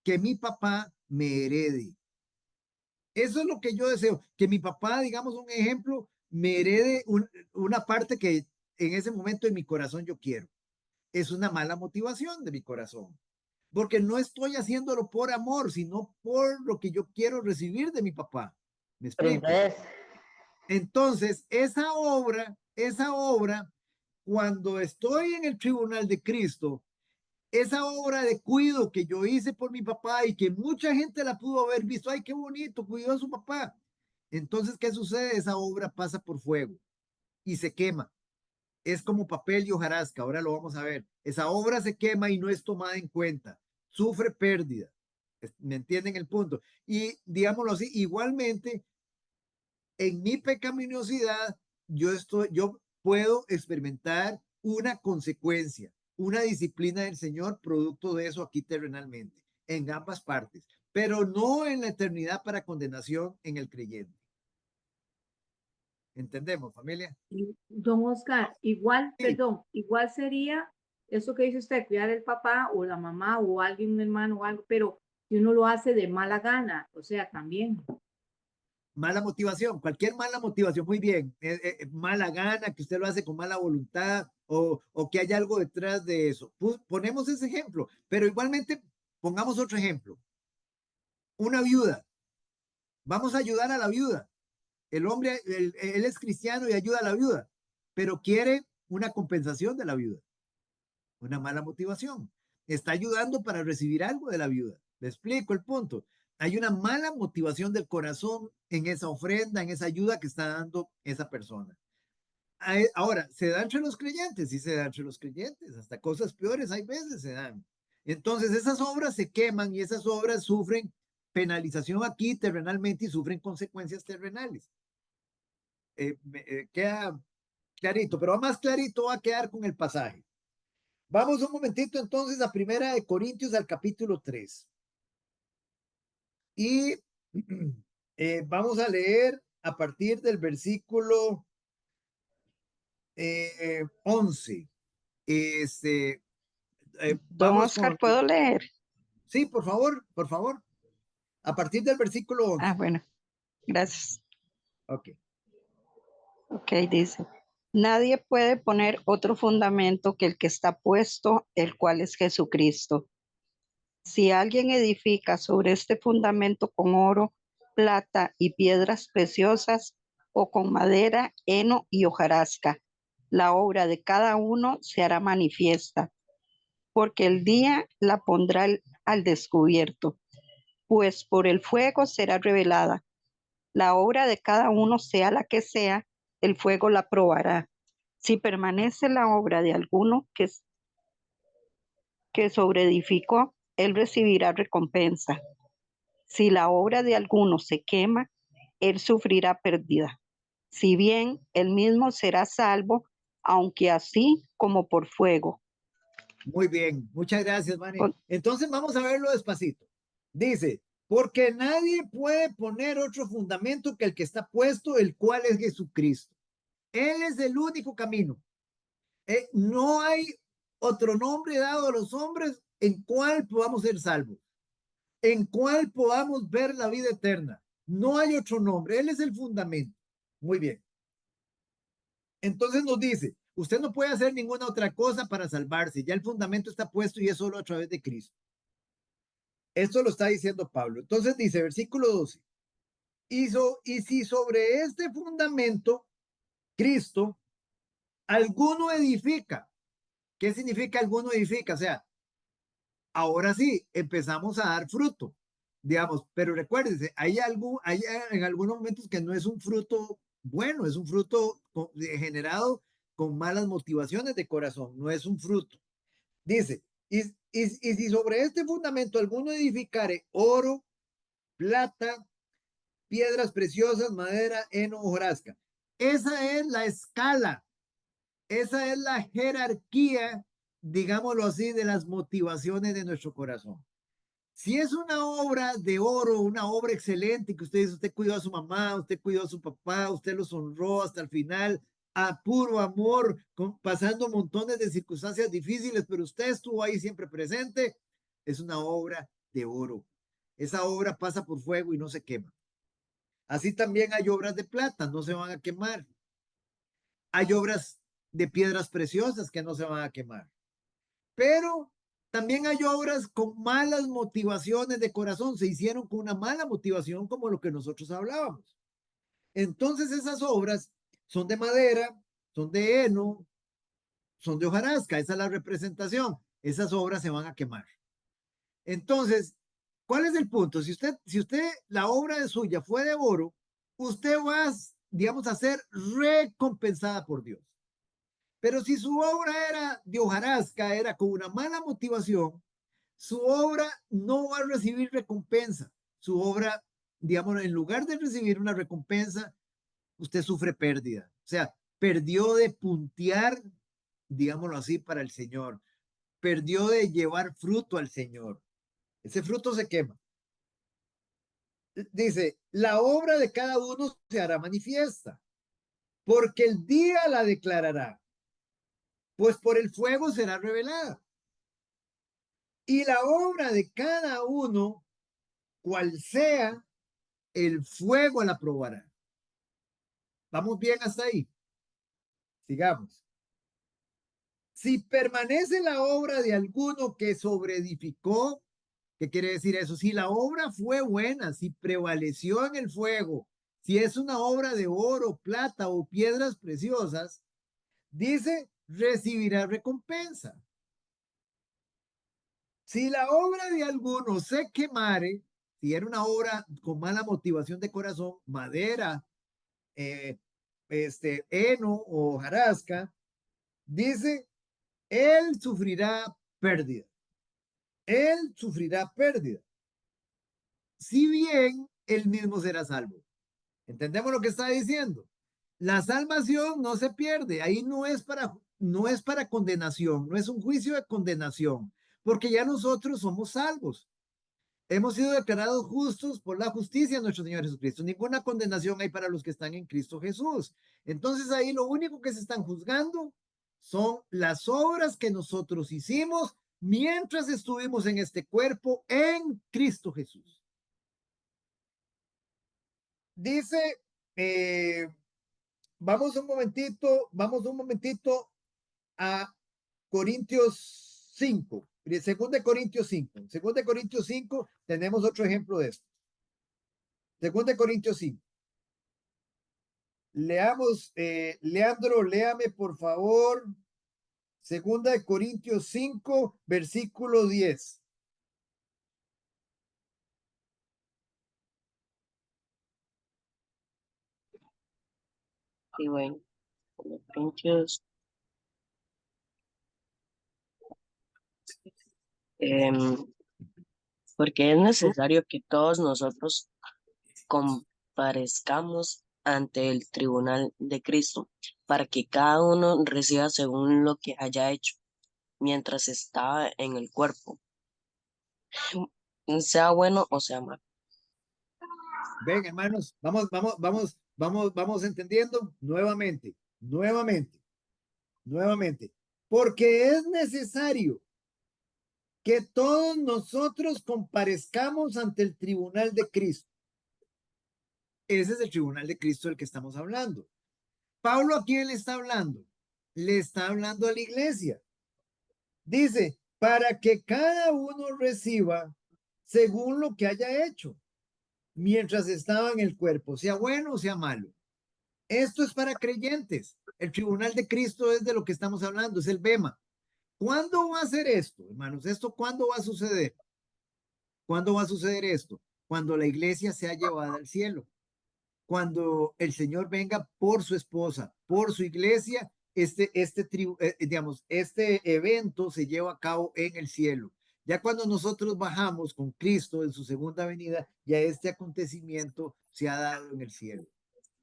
Que mi papá me herede. Eso es lo que yo deseo, que mi papá, digamos un ejemplo, me herede una parte que en ese momento en mi corazón yo quiero. Es una mala motivación de mi corazón, porque no estoy haciéndolo por amor, sino por lo que yo quiero recibir de mi papá. ¿Me Pero explico? entonces, Entonces, esa obra, cuando estoy en el tribunal de Cristo, esa obra de cuido que yo hice por mi papá y que mucha gente la pudo haber visto, ay, qué bonito, cuidó a su papá. Entonces, ¿qué sucede? Esa obra pasa por fuego y se quema. Es como papel y hojarasca, ahora lo vamos a ver. Esa obra se quema y no es tomada en cuenta, sufre pérdida. ¿Me entienden el punto? Y digámoslo así, igualmente, en mi pecaminosidad, yo puedo experimentar una consecuencia, una disciplina del Señor, producto de eso aquí terrenalmente, en ambas partes, pero no en la eternidad para condenación en el creyente. ¿Entendemos, familia? Don Oscar, igual, Sí, perdón, igual sería eso que dice usted, cuidar el papá o la mamá o alguien, un hermano o algo, pero si uno lo hace de mala gana, o sea, también. mala motivación, cualquier mala motivación, muy bien, mala gana, que usted lo hace con mala voluntad o que hay algo detrás de eso. Ponemos ese ejemplo, pero igualmente pongamos otro ejemplo. Una viuda, vamos a ayudar a la viuda. El hombre, él es cristiano y ayuda a la viuda, pero quiere una compensación de la viuda, una mala motivación. Está ayudando para recibir algo de la viuda. Le explico el punto. Hay una mala motivación del corazón en esa ofrenda, en esa ayuda que está dando esa persona. Ahora, ¿se da entre los creyentes? Sí, se da entre los creyentes. Hasta cosas peores hay veces se dan. Entonces, esas obras se queman y esas obras sufren penalización aquí terrenalmente y sufren consecuencias terrenales. Queda clarito, pero más clarito va a quedar con el pasaje. Vamos un momentito entonces a Primera de Corintios al capítulo 3. Y vamos a leer a partir del versículo 11. Este, Don vamos Oscar, con, ¿puedo leer? sí, por favor, a partir del versículo Ah, 11. bueno, gracias. Ok, Ok, dice, nadie puede poner otro fundamento que el que está puesto, el cual es Jesucristo. Si alguien edifica sobre este fundamento con oro, plata y piedras preciosas, o con madera, heno y hojarasca, la obra de cada uno se hará manifiesta, porque el día la pondrá al descubierto, pues por el fuego será revelada. La obra de cada uno, sea la que sea, el fuego la probará. Si permanece la obra de alguno que sobreedificó, él recibirá recompensa. Si la obra de alguno se quema, él sufrirá pérdida. Si bien él mismo será salvo, aunque así como por fuego. muy bien, muchas gracias, Manny. Con- Entonces vamos a verlo despacito. Dice, porque nadie puede poner otro fundamento que el que está puesto, el cual es Jesucristo. Él es el único camino. No hay otro nombre dado a los hombres en cual podamos ser salvos, en cual podamos ver la vida eterna. No hay otro nombre. Él es el fundamento. Muy bien. Entonces nos dice, usted no puede hacer ninguna otra cosa para salvarse. Ya el fundamento está puesto y es solo a través de Cristo. Esto lo está diciendo Pablo. Entonces dice, versículo 12, y si sobre este fundamento, Cristo, alguno edifica, ¿Qué significa alguno edifica? O sea, ahora sí, empezamos a dar fruto, digamos, pero recuérdense, hay en algunos momentos que no es un fruto bueno, es un fruto generado con malas motivaciones de corazón, no es un fruto. Dice, y si sobre este fundamento alguno edificare oro, plata, piedras preciosas, madera, heno, hojarasca. Esa es la escala, esa es la jerarquía, digámoslo así, de las motivaciones de nuestro corazón. Si es una obra de oro, una obra excelente, que usted dice, usted cuidó a su mamá, usted cuidó a su papá, usted los honró hasta el final, a puro amor, pasando montones de circunstancias difíciles, pero usted estuvo ahí siempre presente, es una obra de oro. Esa obra pasa por fuego y no se quema. Así también hay obras de plata, no se van a quemar. Hay obras de piedras preciosas que no se van a quemar. Pero también hay obras con malas motivaciones de corazón, se hicieron con una mala motivación como lo que nosotros hablábamos. Entonces esas obras son de madera, son de heno, son de hojarasca, esa es la representación. Esas obras se van a quemar. Entonces, ¿cuál es el punto? Si usted, la obra de suya fue de oro, usted va, digamos, a ser recompensada por Dios. Pero si su obra era de hojarasca, era con una mala motivación, su obra no va a recibir recompensa. Su obra, digamos, en lugar de recibir una recompensa, usted sufre pérdida. O sea, perdió de puntear, digámoslo así, para el Señor. Perdió de llevar fruto al Señor. Ese fruto se quema. Dice, la obra de cada uno se hará manifiesta, porque el día la declarará, pues por el fuego será revelada. Y la obra de cada uno, cual sea, el fuego la probará. ¿Vamos bien hasta ahí? Sigamos. Si permanece la obra de alguno que sobreedificó, ¿qué quiere decir eso? Si la obra fue buena, si prevaleció en el fuego, si es una obra de oro, plata o piedras preciosas, dice, recibirá recompensa. Si la obra de alguno se quemare, si era una obra con mala motivación de corazón, madera, heno o hojarasca, dice, él sufrirá pérdida. Él sufrirá pérdida. Si bien él mismo será salvo. ¿Entendemos lo que está diciendo? La salvación no se pierde. Ahí no es para condenación, no es un juicio de condenación, porque ya nosotros somos salvos. Hemos sido declarados justos por la justicia de nuestro Señor Jesucristo. Ninguna condenación hay para los que están en Cristo Jesús. Entonces ahí lo único que se están juzgando son las obras que nosotros hicimos mientras estuvimos en este cuerpo en Cristo Jesús. Dice, vamos un momentito a Corintios 5. Según de Corintios 5. Según de Corintios 5 tenemos otro ejemplo de esto. Según de Corintios 5. Leamos, Leandro, léame por favor. Segunda de Corintios 5, versículo 10. Y bueno, Corintios, porque es necesario que todos nosotros comparezcamos ante el tribunal de Cristo, para que cada uno reciba según lo que haya hecho mientras está en el cuerpo, sea bueno o sea malo. Ven, hermanos, vamos entendiendo nuevamente. Porque es necesario que todos nosotros comparezcamos ante el tribunal de Cristo. Ese es el tribunal de Cristo del que estamos hablando. Pablo, ¿a quién le está hablando? Le está hablando a la iglesia. Dice, para que cada uno reciba según lo que haya hecho, mientras estaba en el cuerpo, sea bueno o sea malo. Esto es para creyentes. El tribunal de Cristo es de lo que estamos hablando, es el bema. ¿Cuándo va a ser esto, hermanos? ¿Cuándo va a suceder? ¿Cuándo va a suceder esto? Cuando la iglesia sea llevada al cielo. Cuando el Señor venga por su esposa, por su iglesia, digamos, este evento se lleva a cabo en el cielo. Ya cuando nosotros bajamos con Cristo en su segunda venida, ya este acontecimiento se ha dado en el cielo.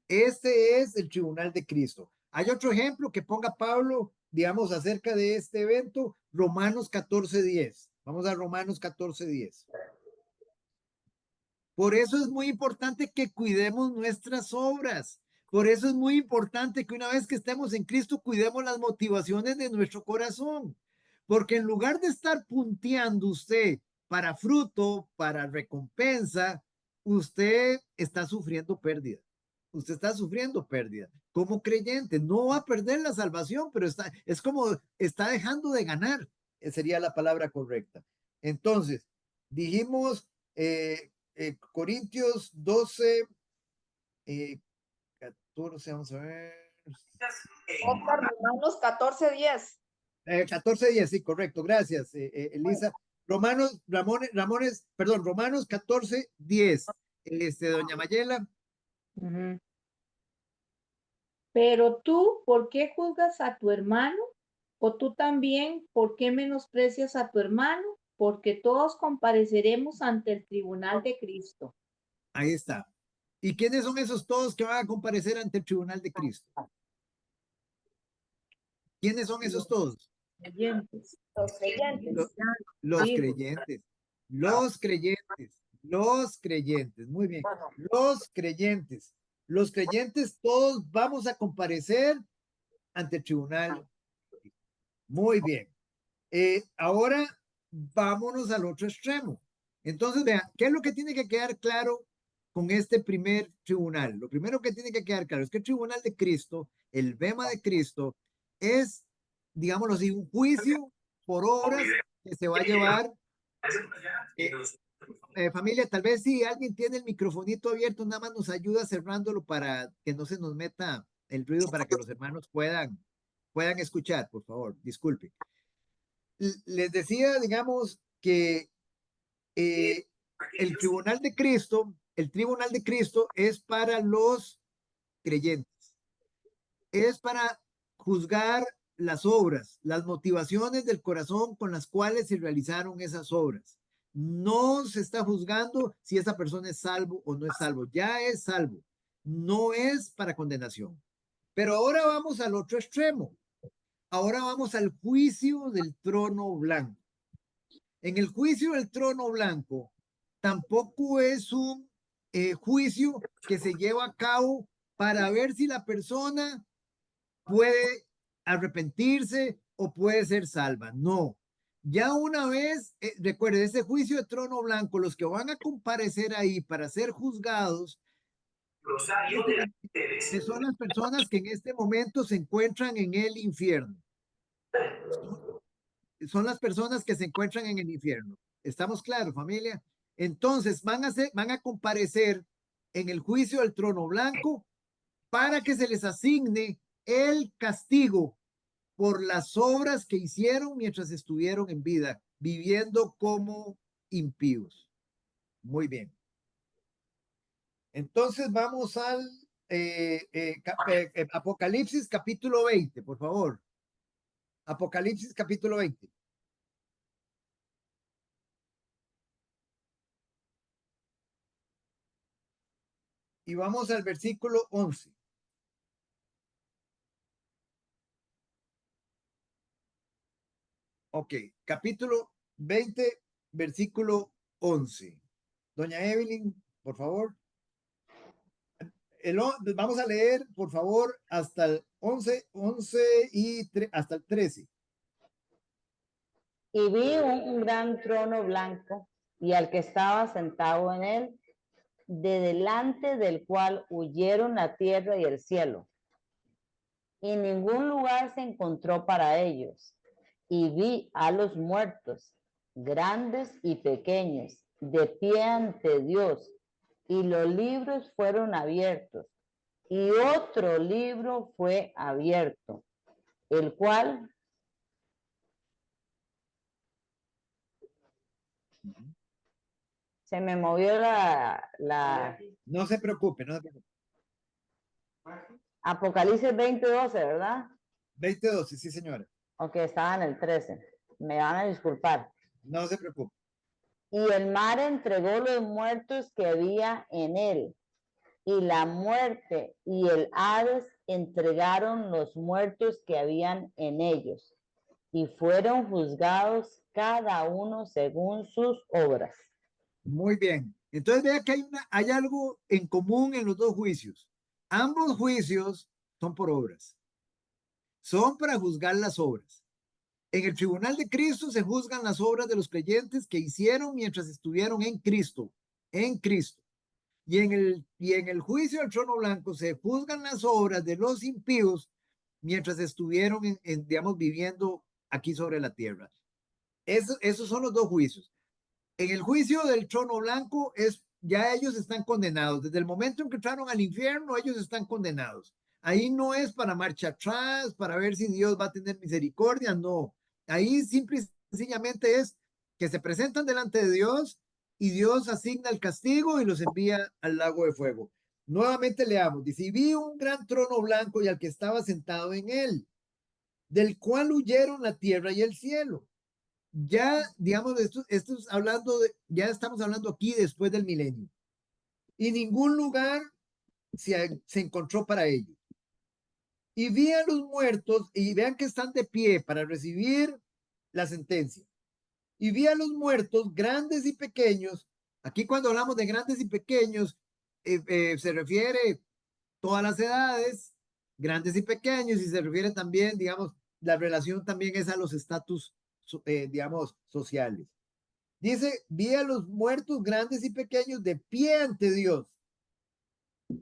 Este es el tribunal de Cristo. Hay otro ejemplo que ponga Pablo, digamos, acerca de este evento, Romanos 14:10. Vamos a Romanos 14:10. Por eso es muy importante que cuidemos nuestras obras. Por eso es muy importante que una vez que estemos en Cristo, cuidemos las motivaciones de nuestro corazón. Porque en lugar de estar punteando usted para fruto, para recompensa, usted está sufriendo pérdida. Usted está sufriendo pérdida. Como creyente, no va a perder la salvación, pero es como está dejando de ganar. Sería la palabra correcta. Entonces, dijimos, Corintios 12, 14, vamos a ver. Oscar, Romanos 14:10. 14:10, sí, correcto, gracias, Elisa. Romanos 14:10. Doña Mayela. Ujú. Pero tú, ¿por qué juzgas a tu hermano? ¿O tú también, por qué menosprecias a tu hermano? Porque todos compareceremos ante el tribunal de Cristo. Ahí está. ¿Y quiénes son esos todos que van a comparecer ante el tribunal de Cristo? ¿Quiénes son esos todos? Creyentes. Los creyentes. Los hijos. creyentes. Los creyentes. Los creyentes. Muy bien. Los creyentes. Los creyentes todos vamos a comparecer ante el tribunal. Muy bien. Ahora vámonos al otro extremo. Entonces, vean, ¿qué es lo que tiene que quedar claro con este primer tribunal? Lo primero que tiene que quedar claro es que el tribunal de Cristo, el bema de Cristo, es, digámoslo así, un juicio por obras que se va a llevar. Familia, tal vez si alguien tiene el microfonito abierto, nada más nos ayuda cerrándolo para que no se nos meta el ruido, para que los hermanos puedan escuchar, por favor, disculpe. Les decía, digamos, que el tribunal de Cristo es para los creyentes, es para juzgar las obras, las motivaciones del corazón con las cuales se realizaron esas obras. No se está juzgando si esa persona es salvo o no es salvo, ya es salvo, no es para condenación. Pero ahora vamos al otro extremo, ahora vamos al juicio del trono blanco. En el juicio del trono blanco, tampoco es un juicio que se lleva a cabo para ver si la persona puede arrepentirse o puede ser salva. No. Ya una vez, recuerde, ese juicio de trono blanco, los que van a comparecer ahí para ser juzgados, son las personas que en este momento se encuentran en el infierno. Son las personas que se encuentran en el infierno. ¿Estamos claros, familia? Entonces van a comparecer en el juicio del trono blanco para que se les asigne el castigo por las obras que hicieron mientras estuvieron en vida, viviendo como impíos. Muy bien. Entonces vamos al Apocalipsis capítulo 20, por favor. Apocalipsis capítulo 20. Y vamos al versículo 11. Ok, capítulo 20, versículo 11. Doña Evelyn, por favor. Vamos a leer, por favor, hasta el 11 y hasta el 13. Y vi un gran trono blanco y al que estaba sentado en él, de delante del cual huyeron la tierra y el cielo, y ningún lugar se encontró para ellos. Y vi a los muertos, grandes y pequeños, de pie ante Dios, y los libros fueron abiertos, y otro libro fue abierto, el cual Se me movió la No se preocupe, no se preocupe. Apocalipsis 20:12, ¿verdad? 20:12, sí, señora. Ok, estaba en el 13. Me van a disculpar. No se preocupe. Y el mar entregó los muertos que había en él, y la muerte y el Hades entregaron los muertos que habían en ellos, y fueron juzgados cada uno según sus obras. Muy bien. Entonces vea que hay algo en común en los dos juicios. Ambos juicios son por obras. Son para juzgar las obras. En el tribunal de Cristo se juzgan las obras de los creyentes que hicieron mientras estuvieron en Cristo. En Cristo. Y en el juicio del trono blanco se juzgan las obras de los impíos mientras estuvieron, digamos, viviendo aquí sobre la tierra. Esos son los dos juicios. En el juicio del trono blanco ya ellos están condenados. Desde el momento en que entraron al infierno, ellos están condenados. Ahí no es para marcha atrás, para ver si Dios va a tener misericordia, no. Ahí simple y sencillamente es que se presentan delante de Dios y Dios asigna el castigo y los envía al lago de fuego. Nuevamente leamos, dice, y vi un gran trono blanco y al que estaba sentado en él, del cual huyeron la tierra y el cielo. Ya, digamos, esto es hablando ya estamos hablando aquí después del milenio. Y ningún lugar se encontró para ellos. Y vi a los muertos, y vean que están de pie para recibir la sentencia. Y vi a los muertos, grandes y pequeños. Aquí cuando hablamos de grandes y pequeños, se refiere todas las edades, grandes y pequeños, y se refiere también, digamos, la relación también es a los estatus, digamos, sociales. Dice, vi a los muertos grandes y pequeños de pie ante Dios.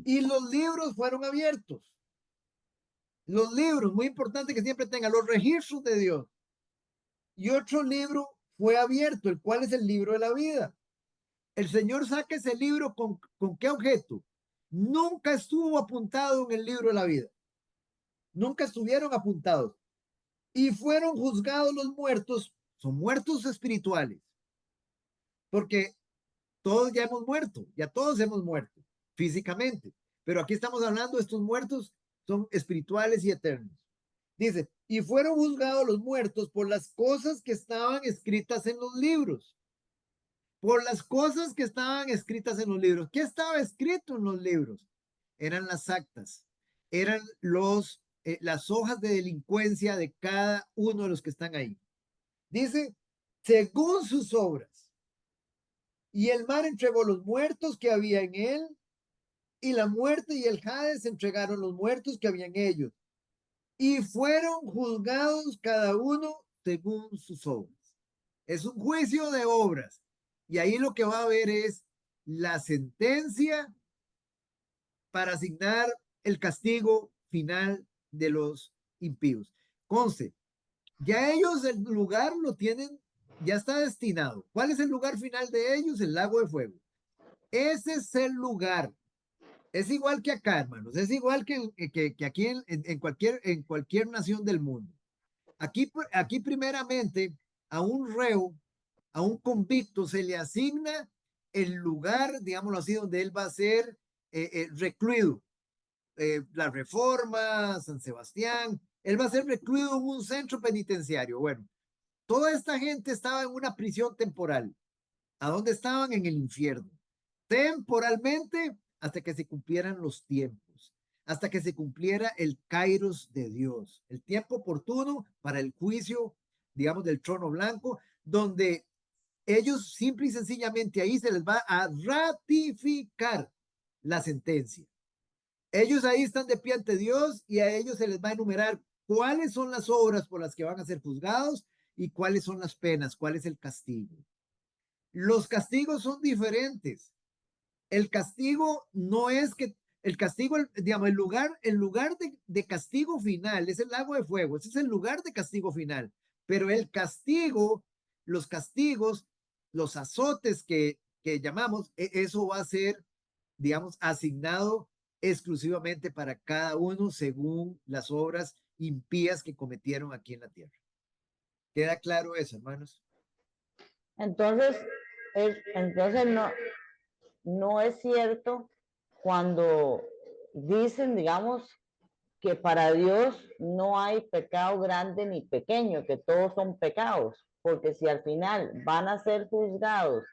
Y los libros fueron abiertos. Los libros, muy importante que siempre tengan los registros de Dios. Y otro libro fue abierto, el cual es el libro de la vida. El Señor saca ese libro ¿con qué objeto? Nunca estuvo apuntado en el libro de la vida. Nunca estuvieron apuntados. Y fueron juzgados los muertos, son muertos espirituales. Porque todos ya hemos muerto, ya todos hemos muerto físicamente. Pero aquí estamos hablando, estos muertos son espirituales y eternos. Dice, y fueron juzgados los muertos por las cosas que estaban escritas en los libros. Por las cosas que estaban escritas en los libros. ¿Qué estaba escrito en los libros? Eran las actas, eran las hojas de delincuencia de cada uno de los que están ahí. Dice, según sus obras. Y el mar entregó los muertos que había en él, y la muerte y el Hades entregaron los muertos que había en ellos. Y fueron juzgados cada uno según sus obras. Es un juicio de obras. Y ahí lo que va a haber es la sentencia para asignar el castigo final de los impíos. Conste, ya ellos el lugar lo tienen, ya está destinado. ¿Cuál es el lugar final de ellos? El lago de fuego. Ese es el lugar. Es igual que acá, hermanos. Es igual que aquí en cualquier nación del mundo. Aquí primeramente a un reo, a un convicto se le asigna el lugar, digámoslo así, donde él va a ser recluido. La Reforma, San Sebastián, él va a ser recluido en un centro penitenciario. Bueno, toda esta gente estaba en una prisión temporal. ¿A dónde estaban? En el infierno. Temporalmente, hasta que se cumplieran los tiempos, hasta que se cumpliera el kairos de Dios, el tiempo oportuno para el juicio, digamos, del trono blanco, donde ellos simple y sencillamente ahí se les va a ratificar la sentencia. Ellos ahí están de pie ante Dios y a ellos se les va a enumerar cuáles son las obras por las que van a ser juzgados y cuáles son las penas, cuál es el castigo. Los castigos son diferentes. El castigo no es que el castigo, digamos, el lugar de castigo final es el lago de fuego. Ese es el lugar de castigo final. Pero el castigo, los castigos, los azotes que llamamos, eso va a ser, digamos, asignado exclusivamente para cada uno según las obras impías que cometieron aquí en la tierra. ¿Queda claro eso, hermanos? Entonces, entonces no es cierto cuando dicen, digamos, que para Dios no hay pecado grande ni pequeño, que todos son pecados, porque si al final van a ser juzgados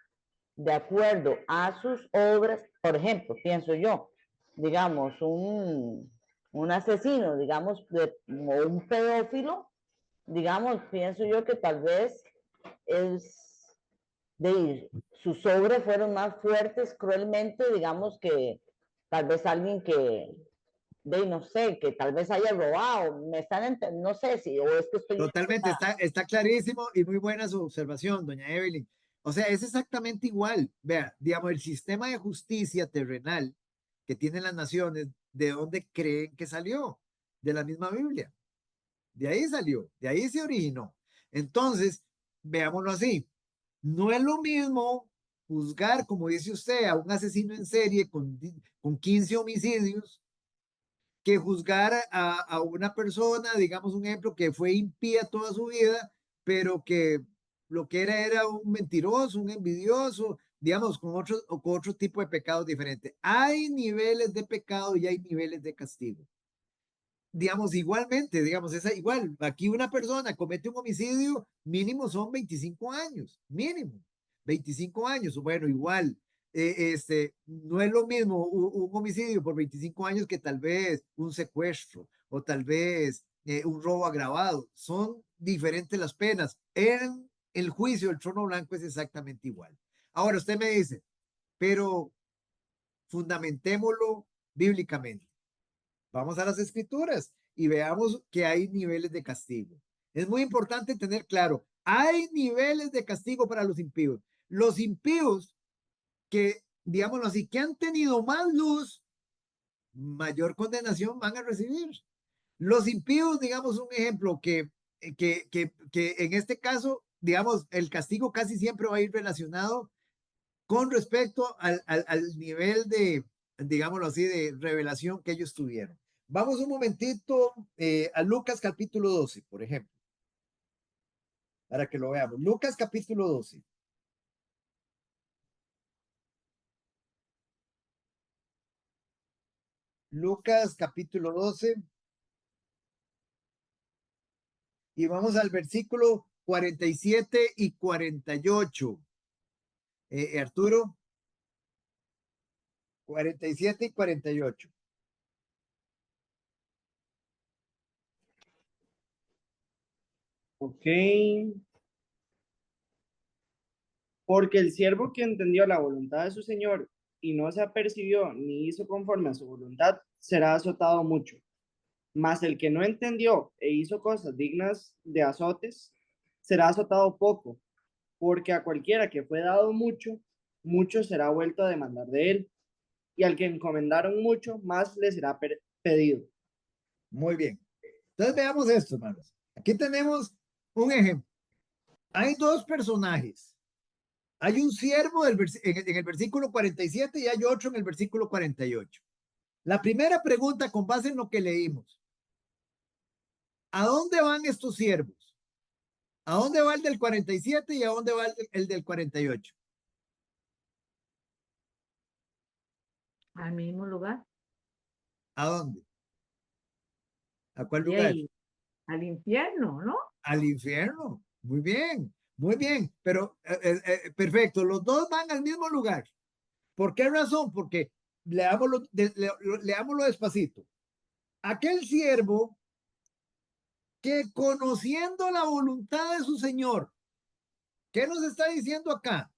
de acuerdo a sus obras, por ejemplo, pienso yo, digamos, un asesino, digamos, o un pedófilo, digamos, pienso yo que tal vez es sus obras fueron más fuertes cruelmente, digamos, que tal vez alguien que, no sé, que tal vez haya robado, me están entendiendo, no sé si, o es que estoy... Totalmente, está clarísimo y muy buena su observación, doña Evelyn. O sea, es exactamente igual. Vea, digamos, el sistema de justicia terrenal que tienen las naciones, ¿de dónde creen que salió? De la misma Biblia. De ahí salió, de ahí se originó. Entonces, veámoslo así. No es lo mismo juzgar, como dice usted, a un asesino en serie con 15 homicidios que juzgar a una persona, digamos un ejemplo, que fue impía toda su vida, pero que lo que era un mentiroso, un envidioso, digamos, con otro tipo de pecados diferentes. Hay niveles de pecado y hay niveles de castigo. Digamos, igualmente, digamos, es igual. Aquí una persona comete un homicidio, mínimo son 25 años, mínimo, 25 años. Bueno, igual, no es lo mismo un homicidio por 25 años que tal vez un secuestro o tal vez un robo agravado. Son diferentes las penas. En el juicio del trono blanco es exactamente igual. Ahora usted me dice, pero fundamentémoslo bíblicamente. Vamos a las escrituras y veamos que hay niveles de castigo. Es muy importante tener claro, hay niveles de castigo para los impíos. Los impíos que, digámoslo así, que han tenido más luz, mayor condenación van a recibir. Los impíos, digamos un ejemplo, que en este caso, digamos, el castigo casi siempre va a ir relacionado con respecto al nivel de, digámoslo así, de revelación que ellos tuvieron. Vamos un momentito a Lucas capítulo 12, por ejemplo, para que lo veamos. Lucas capítulo 12. Lucas capítulo 12. Y vamos al versículo 47 y 48. Arturo, 47 y 48. Ok. Porque el siervo que entendió la voluntad de su señor y no se apercibió ni hizo conforme a su voluntad, será azotado mucho. Mas el que no entendió e hizo cosas dignas de azotes, será azotado poco, porque a cualquiera que fue dado mucho, mucho será vuelto a demandar de él, y al que encomendaron mucho, más le será pedido. Muy bien. Entonces veamos esto, hermanos. Aquí tenemos un ejemplo. Hay dos personajes. Hay un siervo en el versículo 47 y hay otro en el versículo 48. La primera pregunta con base en lo que leímos. ¿A dónde van estos siervos? ¿A dónde va el del 47 y a dónde va el del 48? Al mismo lugar. ¿A dónde? ¿A cuál De lugar? ahí, al infierno, ¿no? Al infierno. Muy bien, muy bien. Pero perfecto, los dos van al mismo lugar. ¿Por qué razón? Porque leámoslo despacito. Aquel siervo que conociendo la voluntad de su Señor, ¿qué nos está diciendo acá?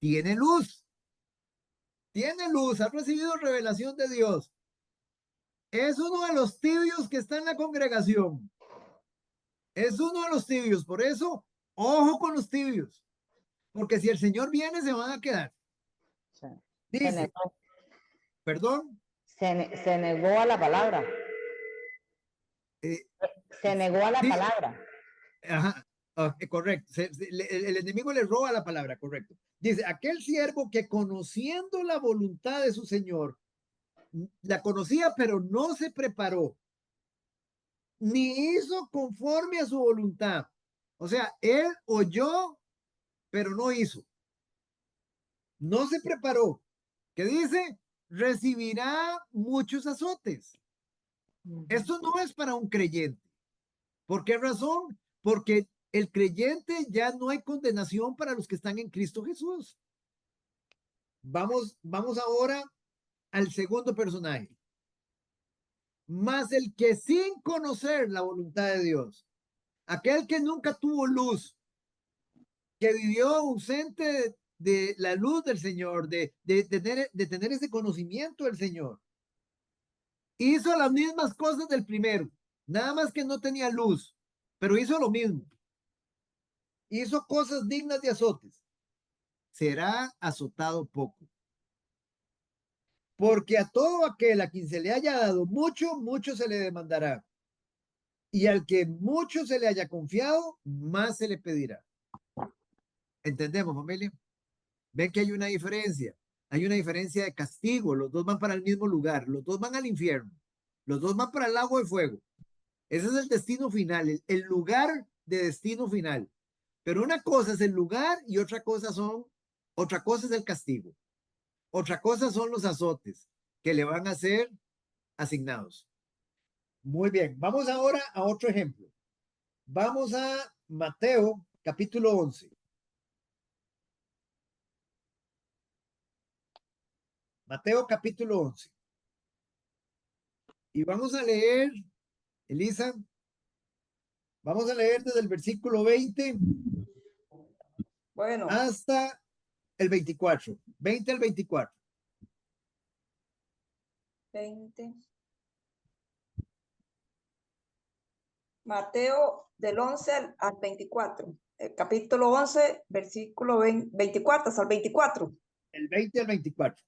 Tiene luz, ha recibido revelación de Dios. Es uno de los tibios que está en la congregación. Es uno de los tibios. Por eso, ojo con los tibios. Porque si el Señor viene, se van a quedar. Dice, perdón. Se negó a la palabra. Se negó a la Dice, palabra. ajá, correcto. El enemigo le roba la palabra, correcto. Dice, aquel siervo que conociendo la voluntad de su Señor, la conocía, pero no se preparó, ni hizo conforme a su voluntad. O sea, él oyó, pero no hizo. no se preparó, ¿qué dice? Recibirá muchos azotes. Esto no es para un creyente. ¿Por qué razón? Porque el creyente ya no hay condenación para los que están en Cristo Jesús. Vamos ahora al segundo personaje. Mas el que sin conocer la voluntad de Dios, aquel que nunca tuvo luz, que vivió ausente de la luz del Señor, de tener ese conocimiento del Señor, hizo las mismas cosas del primero, nada más que no tenía luz, pero hizo lo mismo. Hizo cosas dignas de azotes. Será azotado poco. Porque a todo aquel a quien se le haya dado mucho, mucho se le demandará. Y al que mucho se le haya confiado, más se le pedirá. ¿Entendemos, familia? Ven que hay una diferencia. Hay una diferencia de castigo. Los dos van para el mismo lugar. Los dos van al infierno. Los dos van para el lago de fuego. Ese es el destino final, el lugar de destino final. Pero una cosa es el lugar y otra cosa es el castigo. Otra cosa son los azotes que le van a ser asignados. Muy bien, vamos ahora a otro ejemplo. Vamos a Mateo capítulo 11. Mateo capítulo 11. Y vamos a leer, Elisa, vamos a leer desde el versículo 20 Bueno, hasta el 24. 20 al 24. 20. Mateo del 11 al 24. Capítulo 11, versículo 24 hasta el 24. El 20 al 24.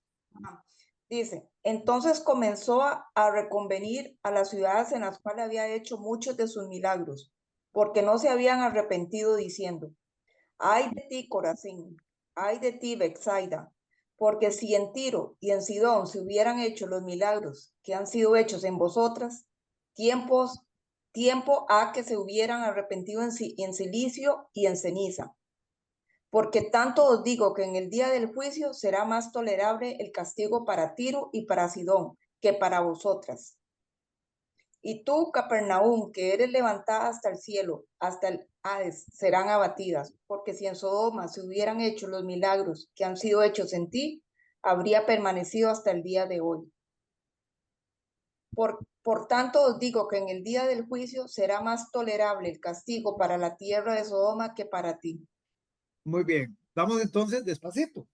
Dice, entonces comenzó a reconvenir a las ciudades en las cuales había hecho muchos de sus milagros, porque no se habían arrepentido diciendo, ay de ti, Corazín, ay de ti, Betsaida, porque si en Tiro y en Sidón se hubieran hecho los milagros que han sido hechos en vosotras, tiempo ha que se hubieran arrepentido en silicio y en ceniza. Porque tanto os digo que en el día del juicio será más tolerable el castigo para Tiro y para Sidón que para vosotras. Y tú, Capernaum, que eres levantada hasta el cielo, hasta el Hades, serán abatidas, porque si en Sodoma se hubieran hecho los milagros que han sido hechos en ti, habría permanecido hasta el día de hoy. Por tanto os digo que en el día del juicio será más tolerable el castigo para la tierra de Sodoma que para ti. Muy bien, vamos entonces despacito.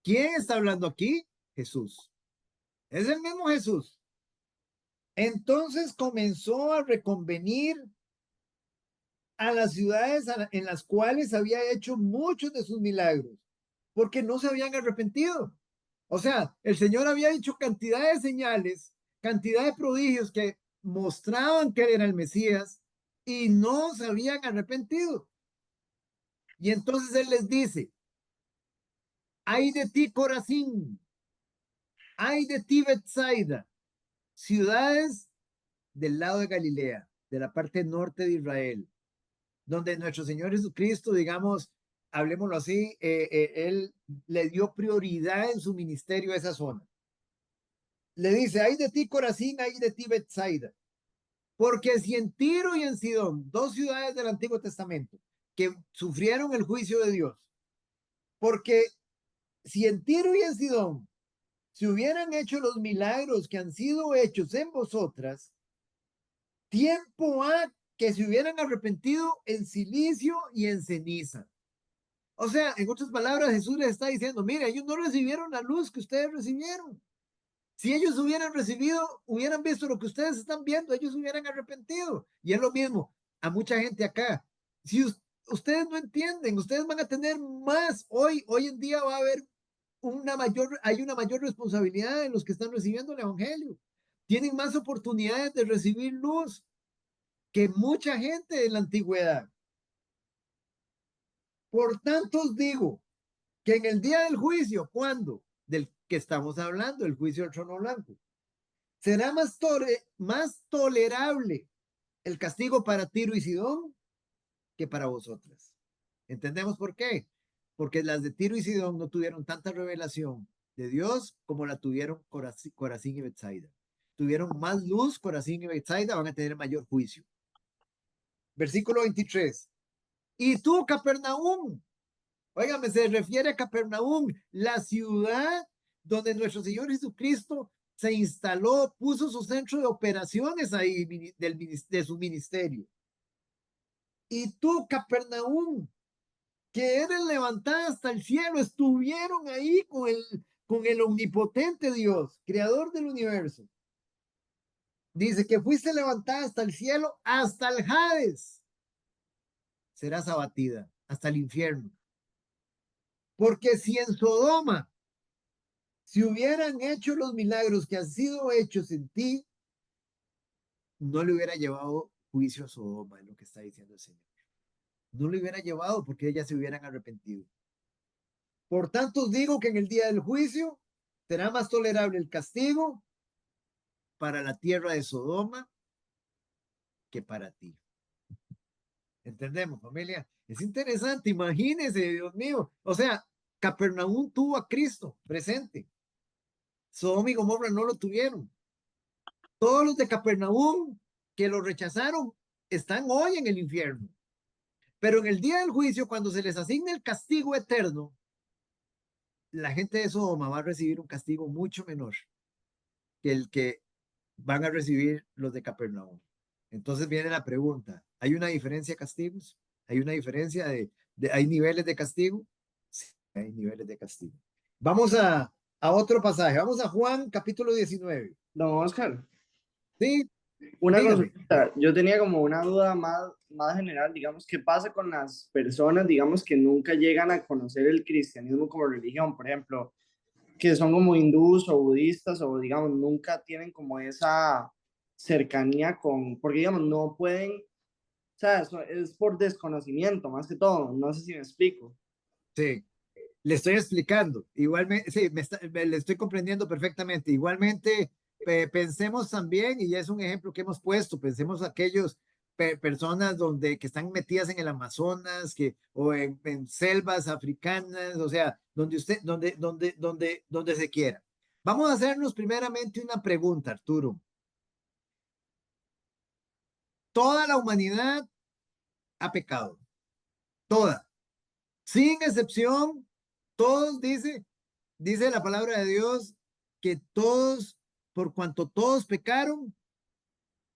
¿Quién está hablando aquí? Jesús. Es el mismo Jesús. Entonces comenzó a reconvenir a las ciudades en las cuales había hecho muchos de sus milagros, porque no se habían arrepentido. O sea, el Señor había hecho cantidad de señales, cantidad de prodigios que mostraban que él era el Mesías y no se habían arrepentido. Y entonces él les dice, ay de ti, Corazín, ay de ti, Betsaida, ciudades del lado de Galilea, de la parte norte de Israel, donde nuestro Señor Jesucristo, digamos, hablemoslo así, él le dio prioridad en su ministerio a esa zona. Le dice, ay de ti, Corazín, ay de ti, Betsaida, porque si en Tiro y en Sidón, dos ciudades del Antiguo Testamento, que sufrieron el juicio de Dios, porque si en Tiro y en Sidón se hubieran hecho los milagros que han sido hechos en vosotras, tiempo ha que se hubieran arrepentido en silicio y en ceniza. O sea, en otras palabras, Jesús les está diciendo, mire, ellos no recibieron la luz que ustedes recibieron. Si ellos hubieran recibido, hubieran visto lo que ustedes están viendo, ellos hubieran arrepentido. Y es lo mismo a mucha gente acá. Si ustedes no entienden, ustedes van a tener más. Hoy en día va a haber hay una mayor responsabilidad en los que están recibiendo el evangelio. Tienen más oportunidades de recibir luz que mucha gente en la antigüedad. Por tanto os digo que en el día del juicio, ¿cuándo? Del que estamos hablando, el juicio del trono blanco, será más tolerable el castigo para Tiro y Sidón que para vosotras. ¿Entendemos por qué? porque las de Tiro y Sidón no tuvieron tanta revelación de Dios como la tuvieron Corazín y Betsaida. Tuvieron más luz, Corazín y Betsaida van a tener mayor juicio. Versículo 23. Y tú, Capernaum, óigame, se refiere a Capernaum, la ciudad donde nuestro Señor Jesucristo se instaló, puso su centro de operaciones ahí de su ministerio. Y tú, Capernaum, que eres levantada hasta el cielo, estuvieron ahí con el omnipotente Dios, creador del universo. Dice que fuiste levantada hasta el cielo, hasta el Hades. Serás abatida, hasta el infierno. Porque si en Sodoma si hubieran hecho los milagros que han sido hechos en ti, no le hubiera llevado juicio a Sodoma, es lo que está diciendo el Señor. No le hubiera llevado porque ellas se hubieran arrepentido. Por tanto, os digo que en el día del juicio será más tolerable el castigo para la tierra de Sodoma que para ti. ¿Entendemos, familia? Es interesante, imagínense, Dios mío. O sea, Capernaum tuvo a Cristo presente. Sodoma y Gomorra no lo tuvieron. Todos los de Capernaum que lo rechazaron están hoy en el infierno. Pero en el día del juicio, cuando se les asigne el castigo eterno, la gente de Sodoma va a recibir un castigo mucho menor que el que van a recibir los de Capernaum. Entonces viene la pregunta, ¿hay una diferencia de castigos? ¿Hay una diferencia hay niveles de castigo? Sí, hay niveles de castigo. Vamos a otro pasaje, vamos a Juan capítulo 19. Don Oscar, Sí, una dígame. consulta. Yo tenía como una duda más general, digamos, ¿qué pasa con las personas, digamos, que nunca llegan a conocer el cristianismo como religión? Por ejemplo, que son como hindús o budistas o, digamos, nunca tienen como esa cercanía con, porque, digamos, no pueden, o sea, eso es por desconocimiento, más que todo. No sé si me explico. Sí, le estoy explicando. Igualmente, sí, le estoy comprendiendo perfectamente. Igualmente, pensemos también, y es un ejemplo que hemos puesto, pensemos aquellos personas que están metidas en el Amazonas, o en selvas africanas, o sea, donde se quiera. Vamos a hacernos primeramente una pregunta, Arturo. Toda la humanidad ha pecado, toda, sin excepción, todos, dice la palabra de Dios, que todos, por cuanto todos pecaron,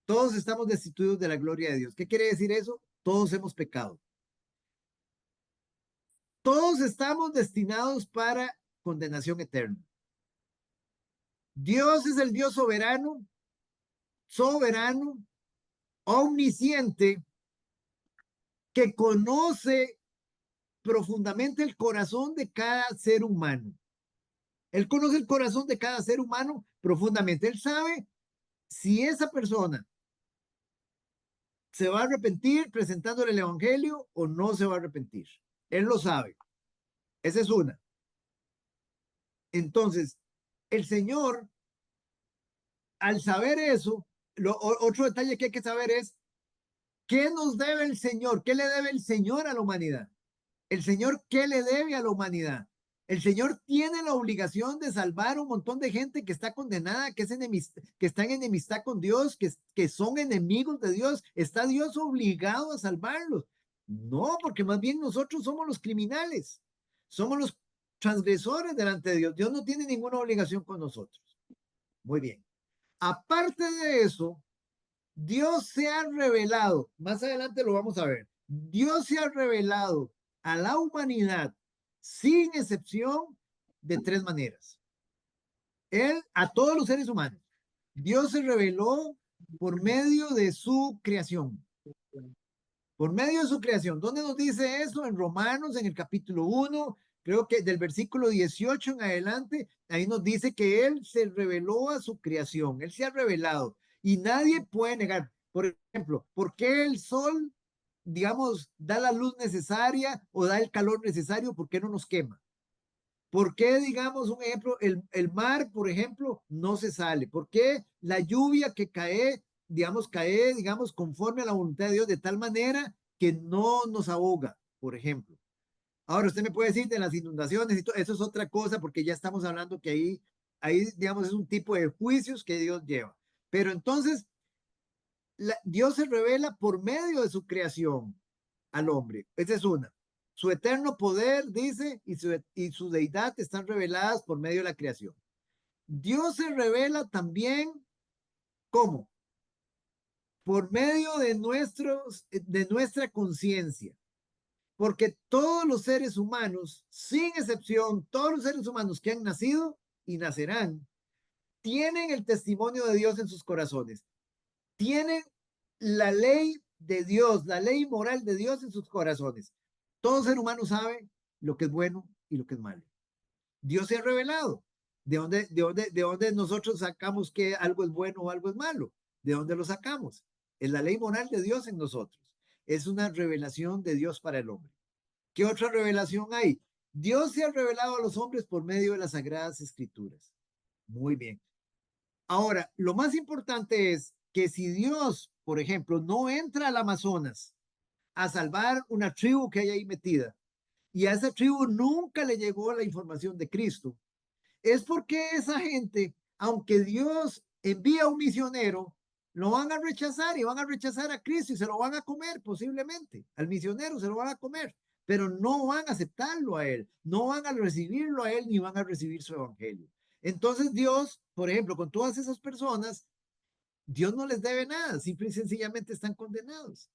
todos estamos destituidos de la gloria de Dios. ¿Qué quiere decir eso? Todos hemos pecado. Todos estamos destinados para condenación eterna. Dios es el Dios soberano, omnisciente, que conoce profundamente el corazón de cada ser humano. Él conoce el corazón de cada ser humano profundamente. Él sabe si esa persona se va a arrepentir presentándole el evangelio o no se va a arrepentir. Él lo sabe. Esa es una. Entonces, el Señor, al saber eso, otro detalle que hay que saber es, ¿qué nos debe el Señor? ¿Qué le debe el Señor a la humanidad? El Señor, ¿qué le debe a la humanidad? El Señor tiene la obligación de salvar a un montón de gente que está condenada, que está en enemistad con Dios, que son enemigos de Dios. ¿Está Dios obligado a salvarlos? No, porque más bien nosotros somos los criminales, somos los transgresores delante de Dios. Dios no tiene ninguna obligación con nosotros. Muy bien. Aparte de eso, Dios se ha revelado, más adelante lo vamos a ver, Dios se ha revelado a la humanidad sin excepción de tres maneras. Él, a todos los seres humanos, Dios se reveló por medio de su creación. Por medio de su creación. ¿Dónde nos dice eso? En Romanos, en el capítulo 1, creo que del versículo 18 en adelante, ahí nos dice que Él se reveló a su creación. Él se ha revelado. Y nadie puede negar. Por ejemplo, ¿por qué el sol, digamos, da la luz necesaria o da el calor necesario? ¿Por qué no nos quema? ¿Por qué, digamos, un ejemplo, el mar, por ejemplo, no se sale? ¿Por qué la lluvia que cae, digamos, conforme a la voluntad de Dios de tal manera que no nos ahoga, por ejemplo? Ahora, usted me puede decir de las inundaciones y todo, eso es otra cosa porque ya estamos hablando que ahí, digamos, es un tipo de juicios que Dios lleva. Pero entonces, Dios se revela por medio de su creación al hombre. Esa es una. Su eterno poder, dice, y su deidad están reveladas por medio de la creación. Dios se revela también, ¿cómo? Por medio de nuestra conciencia. Porque todos los seres humanos, sin excepción, todos los seres humanos que han nacido y nacerán, tienen el testimonio de Dios en sus corazones. Tienen la ley de Dios, la ley moral de Dios en sus corazones. Todo ser humano sabe lo que es bueno y lo que es malo. Dios se ha revelado. ¿De dónde nosotros sacamos que algo es bueno o algo es malo? ¿De dónde lo sacamos? Es la ley moral de Dios en nosotros. Es una revelación de Dios para el hombre. ¿Qué otra revelación hay? Dios se ha revelado a los hombres por medio de las sagradas escrituras. Muy bien. Ahora, lo más importante es que si Dios, por ejemplo, no entra al Amazonas a salvar una tribu que hay ahí metida y a esa tribu nunca le llegó la información de Cristo, es porque esa gente, aunque Dios envía un misionero, lo van a rechazar y van a rechazar a Cristo y se lo van a comer posiblemente. Al misionero se lo van a comer, pero no van a aceptarlo a él, no van a recibirlo a él ni van a recibir su evangelio. Entonces Dios, por ejemplo, con todas esas personas, Dios no les debe nada, simple y sencillamente están condenados.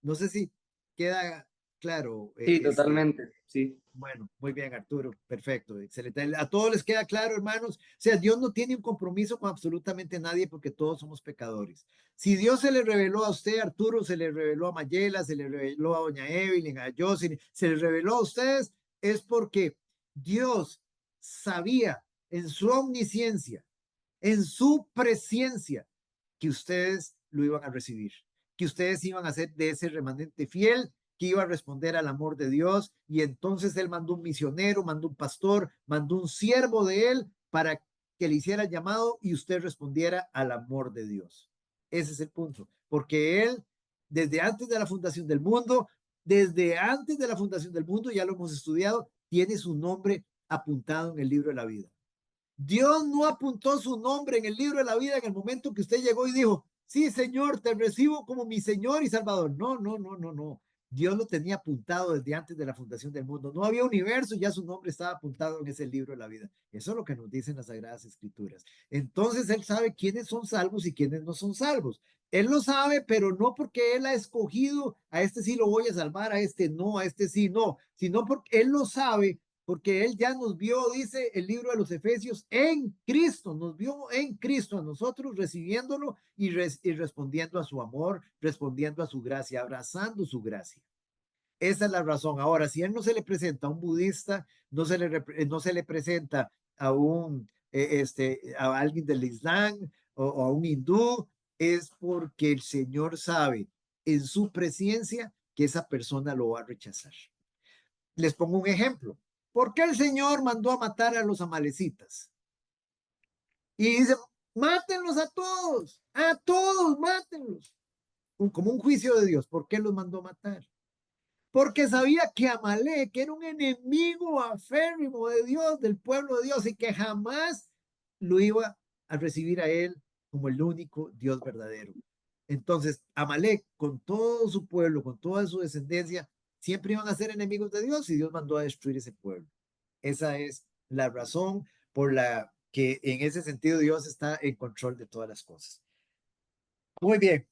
No sé si queda claro. Sí, totalmente, sí. Bueno, muy bien, Arturo. Perfecto, excelente. A todos les queda claro, hermanos. O sea, Dios no tiene un compromiso con absolutamente nadie porque todos somos pecadores. Si Dios se le reveló a usted, Arturo, se le reveló a Mayela, se le reveló a doña Evelyn, a Jocelyn, se le reveló a ustedes, es porque Dios sabía en su omnisciencia, en su presciencia, que ustedes lo iban a recibir, que ustedes iban a ser de ese remanente fiel que iba a responder al amor de Dios, y entonces él mandó un misionero, mandó un pastor, mandó un siervo de él para que le hiciera el llamado y usted respondiera al amor de Dios. Ese es el punto, porque él, desde antes de la fundación del mundo, ya lo hemos estudiado, tiene su nombre apuntado en el libro de la vida. Dios no apuntó su nombre en el libro de la vida en el momento que usted llegó y dijo, sí, Señor, te recibo como mi Señor y Salvador. No, no, no, no, no. Dios lo tenía apuntado desde antes de la fundación del mundo. No había universo, ya su nombre estaba apuntado en ese libro de la vida. Eso es lo que nos dicen las Sagradas Escrituras. Entonces Él sabe quiénes son salvos y quiénes no son salvos. Él lo sabe, pero no porque Él ha escogido, a este sí lo voy a salvar, a este no, a este sí no, sino porque Él lo sabe, porque Él ya nos vio, dice el libro de los Efesios, en Cristo, nos vio en Cristo, a nosotros recibiéndolo y respondiendo a su amor, respondiendo a su gracia, abrazando su gracia. Esa es la razón. Ahora, si Él no se le presenta a un budista, no se le presenta a a alguien del Islam o a un hindú, es porque el Señor sabe en su presencia que esa persona lo va a rechazar. Les pongo un ejemplo. ¿Por qué el Señor mandó a matar a los amalecitas? Y dice, mátenlos a todos, mátenlos. Como un juicio de Dios. ¿Por qué los mandó a matar? Porque sabía que Amalek era un enemigo aférrimo de Dios, del pueblo de Dios, y que jamás lo iba a recibir a él como el único Dios verdadero. Entonces, Amalek, con todo su pueblo, con toda su descendencia, siempre iban a ser enemigos de Dios y Dios mandó a destruir ese pueblo. Esa es la razón por la que en ese sentido Dios está en control de todas las cosas. Muy bien.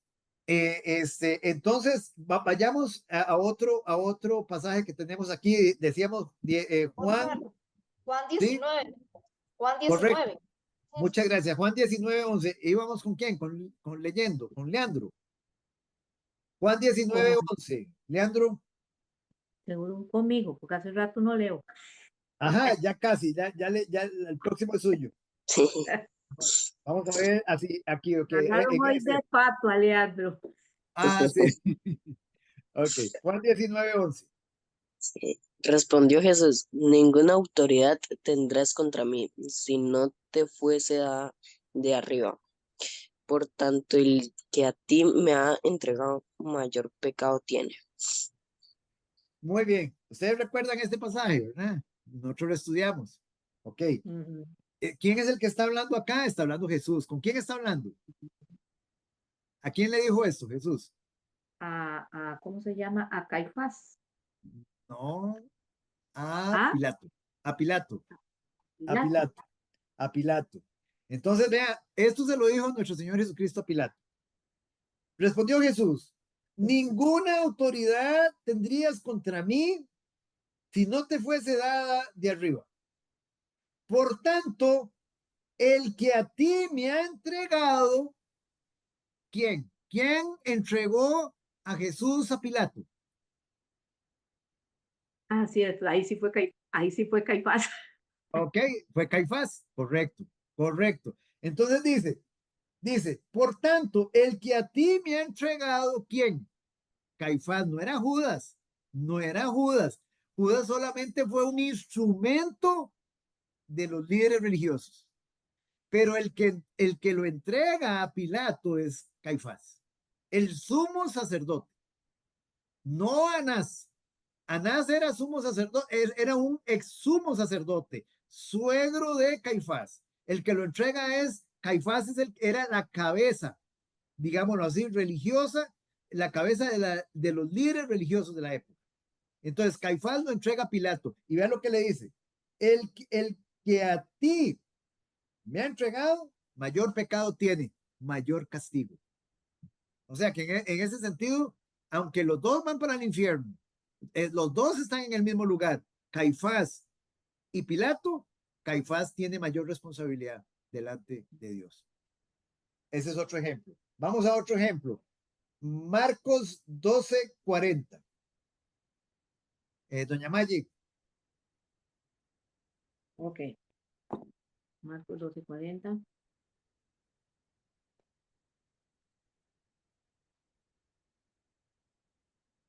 Entonces, vayamos a otro pasaje que tenemos aquí. Decíamos Juan. Juan ¿Sí? 19. Juan Correcto. 19. Muchas gracias. Juan 19:11. ¿Íbamos con quién? Con Leandro. Juan 19:11. Leandro. Seguro conmigo, porque hace rato no leo. Ajá, ya casi, ya el próximo es suyo. Sí. Vamos a ver, así, aquí, ok. Muy de pato, Alejandro. Sí. Ok, Juan 19:11. Sí. Respondió Jesús, ninguna autoridad tendrás contra mí si no te fuese de arriba. Por tanto, el que a ti me ha entregado mayor pecado tiene. Muy bien. Ustedes recuerdan este pasaje, ¿verdad? Nosotros lo estudiamos. Ok. Ujú. ¿Quién es el que está hablando acá? Está hablando Jesús. ¿Con quién está hablando? ¿A quién le dijo esto, Jesús? ¿Cómo se llama? A Caifás. No, a ¿Ah? Pilato. A Pilato. A Pilato. Pilato. A Pilato. Entonces, vea, esto se lo dijo nuestro Señor Jesucristo a Pilato. Respondió Jesús, ninguna autoridad tendrías contra mí si no te fuese dada de arriba. Por tanto, el que a ti me ha entregado, ¿quién? ¿Quién entregó a Jesús a Pilato? Ah, cierto, ahí sí fue Caifás. Ok, fue Caifás, correcto, correcto. Entonces dice, por tanto, el que a ti me ha entregado, ¿quién? Caifás, no era Judas, no era Judas. Judas solamente fue un instrumento de los líderes religiosos. Pero el que lo entrega a Pilato es Caifás, el sumo sacerdote, no Anás. Anás era sumo sacerdote, era un ex sumo sacerdote, suegro de Caifás. El que lo entrega es Caifás, era la cabeza, digámoslo así, religiosa, la cabeza de los líderes religiosos de la época. Entonces Caifás lo entrega a Pilato y vean lo que le dice, el que a ti me ha entregado, mayor pecado tiene, mayor castigo. O sea que en ese sentido, aunque los dos van para el infierno, los dos están en el mismo lugar, Caifás y Pilato, Caifás tiene mayor responsabilidad delante de Dios. Ese es otro ejemplo. Vamos a otro ejemplo. Marcos 12:40. Doña Maggi. Ok. Marcos 12:40.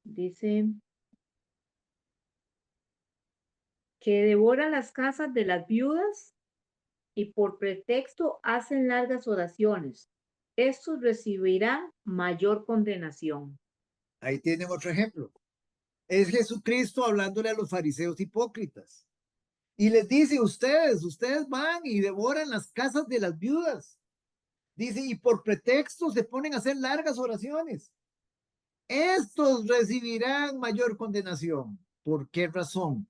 Dice que devora las casas de las viudas y por pretexto hacen largas oraciones. Estos recibirán mayor condenación. Ahí tienen otro ejemplo. Es Jesucristo hablándole a los fariseos hipócritas. Y les dice, ustedes van y devoran las casas de las viudas. Dice, y por pretexto se ponen a hacer largas oraciones. Estos recibirán mayor condenación. ¿Por qué razón?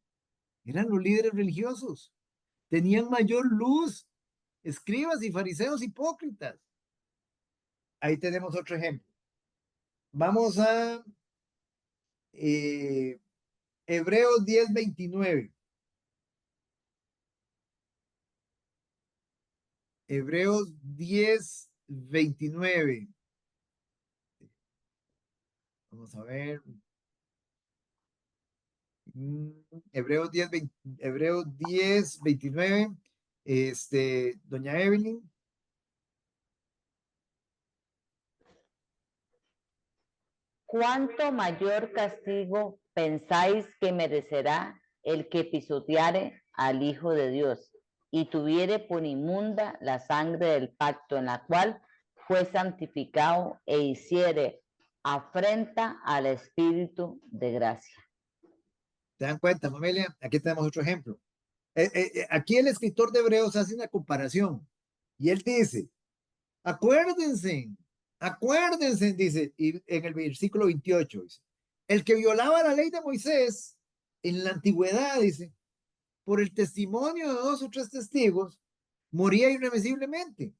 Eran los líderes religiosos. Tenían mayor luz. Escribas y fariseos hipócritas. Ahí tenemos otro ejemplo. Vamos a Hebreos 10:29. Hebreos 10:29. Vamos a ver. Hebreos 10:29. Doña Evelyn. ¿Cuánto mayor castigo pensáis que merecerá el que pisoteare al Hijo de Dios y tuviere por inmunda la sangre del pacto en la cual fue santificado e hiciere afrenta al Espíritu de gracia? ¿Se dan cuenta, Mamelia? Aquí tenemos otro ejemplo. Aquí el escritor de Hebreos hace una comparación y él dice, acuérdense, dice, y en el versículo 28, dice, el que violaba la ley de Moisés en la antigüedad, dice, por el testimonio de 2 o 3 testigos, moría irremisiblemente.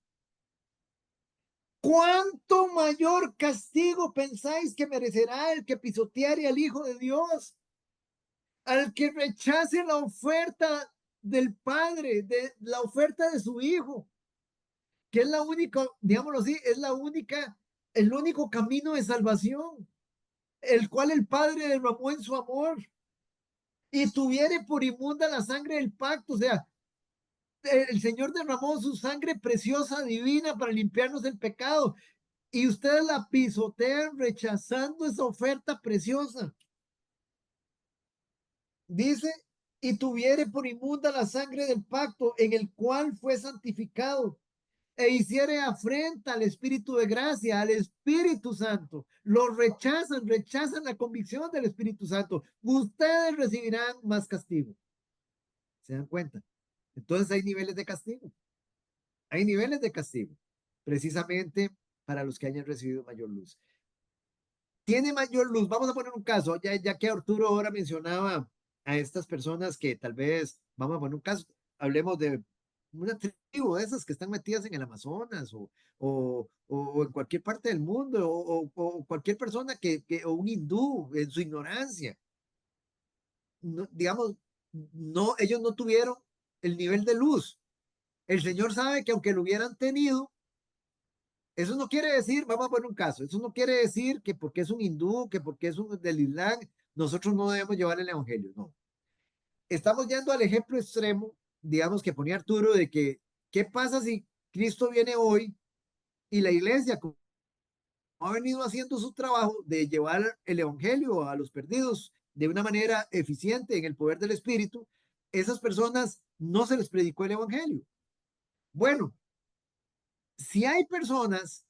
¿Cuánto mayor castigo pensáis que merecerá el que pisoteare al Hijo de Dios? Al que rechace la oferta del Padre, de la oferta de su Hijo, que es la única, digámoslo así, es el único camino de salvación, el cual el Padre derramó en su amor y tuviere por inmunda la sangre del pacto, o sea, el Señor derramó su sangre preciosa, divina, para limpiarnos del pecado, y ustedes la pisotean rechazando esa oferta preciosa. Dice, y tuviere por inmunda la sangre del pacto en el cual fue santificado e hiciere afrenta al Espíritu de gracia, al Espíritu Santo, lo rechazan, rechazan la convicción del Espíritu Santo, ustedes recibirán más castigo. ¿Se dan cuenta? Entonces hay niveles de castigo. Hay niveles de castigo, precisamente para los que hayan recibido mayor luz. Tiene mayor luz. Vamos a poner un caso, ya que Arturo ahora mencionaba a estas personas que tal vez, vamos a poner un caso, hablemos de una tribu de esas que están metidas en el Amazonas o en cualquier parte del mundo o cualquier persona o un hindú en su ignorancia. No, digamos, no, ellos no tuvieron el nivel de luz. El Señor sabe que aunque lo hubieran tenido, eso no quiere decir, vamos a poner un caso, eso no quiere decir que porque es un hindú, que porque es un del Islam, nosotros no debemos llevar el evangelio, no. Estamos yendo al ejemplo extremo, digamos que ponía Arturo, de que, ¿qué pasa si Cristo viene hoy y la iglesia, como ha venido haciendo su trabajo de llevar el evangelio a los perdidos de una manera eficiente en el poder del Espíritu, esas personas no se les predicó el evangelio? Bueno, si hay personas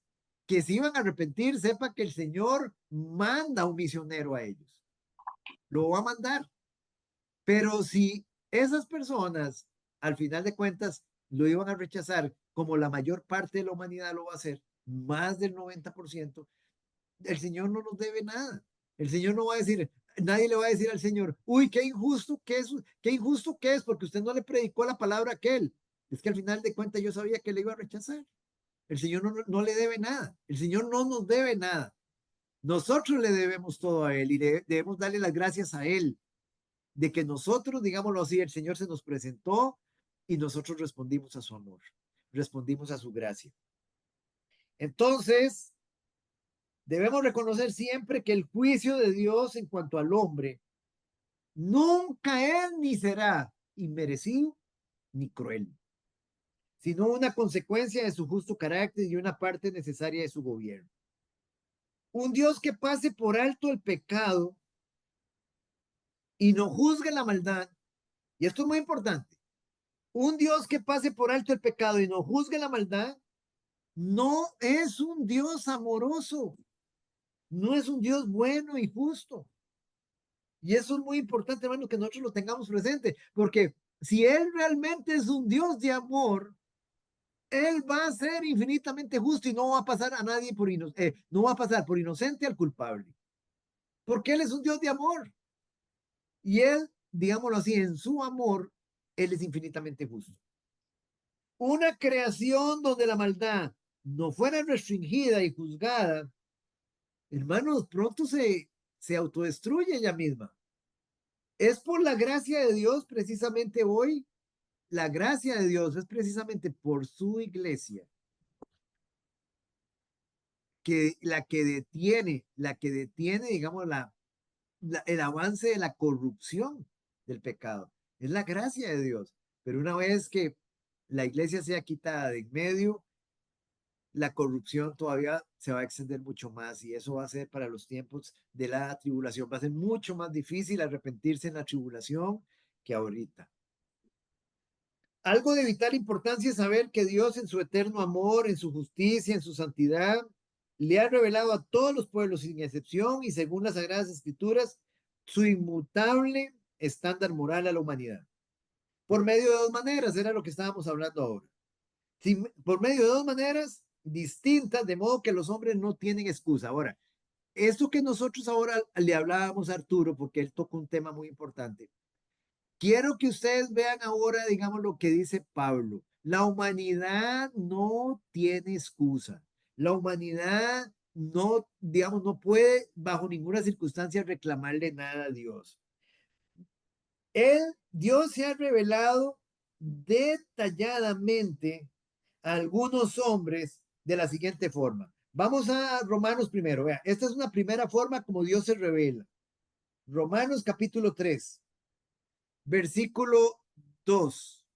que se iban a arrepentir, sepa que el Señor manda un misionero a ellos. Lo va a mandar. Pero si esas personas, al final de cuentas, lo iban a rechazar, como la mayor parte de la humanidad lo va a hacer, más del 90%, el Señor no nos debe nada. El Señor no va a decir, nadie le va a decir al Señor, uy, qué injusto que es, porque usted no le predicó la palabra a aquel. Es que al final de cuentas yo sabía que le iba a rechazar. El Señor no le debe nada. El Señor no nos debe nada. Nosotros le debemos todo a Él y debemos darle las gracias a Él de que nosotros, digámoslo así, el Señor se nos presentó y nosotros respondimos a su amor, respondimos a su gracia. Entonces, debemos reconocer siempre que el juicio de Dios en cuanto al hombre nunca es ni será inmerecido ni cruel, sino una consecuencia de su justo carácter y una parte necesaria de su gobierno. Un Dios que pase por alto el pecado y no juzgue la maldad, y esto es muy importante, un Dios que pase por alto el pecado y no juzgue la maldad, no es un Dios amoroso, no es un Dios bueno y justo. Y eso es muy importante, hermano, que nosotros lo tengamos presente, porque si Él realmente es un Dios de amor, Él va a ser infinitamente justo y no va a pasar a nadie no va a pasar por inocente al culpable, porque Él es un Dios de amor. Y Él, digámoslo así, en su amor, Él es infinitamente justo. Una creación donde la maldad no fuera restringida y juzgada, hermanos, pronto se autodestruye ella misma. Es por la gracia de Dios, precisamente hoy, la gracia de Dios es precisamente por su iglesia que la que detiene, digamos, el avance de la corrupción del pecado. Es la gracia de Dios. Pero una vez que la iglesia sea quitada de en medio, la corrupción todavía se va a extender mucho más y eso va a ser para los tiempos de la tribulación. Va a ser mucho más difícil arrepentirse en la tribulación que ahorita. Algo de vital importancia es saber que Dios en su eterno amor, en su justicia, en su santidad, le ha revelado a todos los pueblos sin excepción y según las Sagradas Escrituras, su inmutable estándar moral a la humanidad. Por medio de dos maneras, era lo que estábamos hablando ahora. Por medio de dos maneras distintas, de modo que los hombres no tienen excusa. Ahora, esto que nosotros ahora le hablábamos a Arturo, porque él tocó un tema muy importante. Quiero que ustedes vean ahora, digamos, lo que dice Pablo. La humanidad no tiene excusa. La humanidad no, digamos, no puede bajo ninguna circunstancia reclamarle nada a Dios. Dios se ha revelado detalladamente a algunos hombres de la siguiente forma. Vamos a Romanos primero. Vea, esta es una primera forma como Dios se revela. Romanos capítulo 3, versículo 2.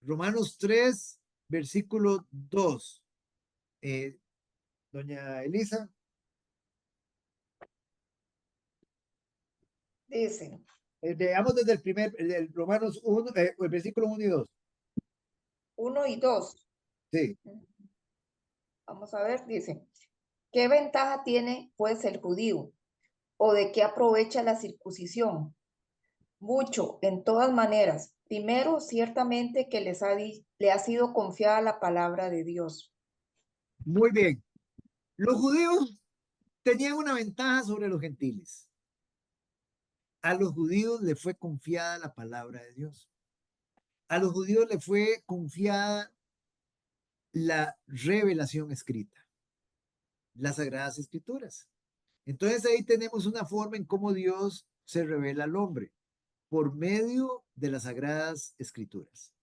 Romanos 3, versículo 2. Doña Elisa. Dice. Veamos desde el Romanos 1, el versículo 1 y 2. 1 y 2. Sí. Vamos a ver, dice, ¿qué ventaja tiene pues el judío? ¿O de qué aprovecha la circuncisión? Mucho, en todas maneras. Primero, ciertamente que le ha sido confiada la palabra de Dios. Muy bien. Los judíos tenían una ventaja sobre los gentiles. A los judíos le fue confiada la palabra de Dios. A los judíos le fue confiada la revelación escrita, las sagradas escrituras. Entonces ahí tenemos una forma en cómo Dios se revela al hombre, por medio de las sagradas escrituras.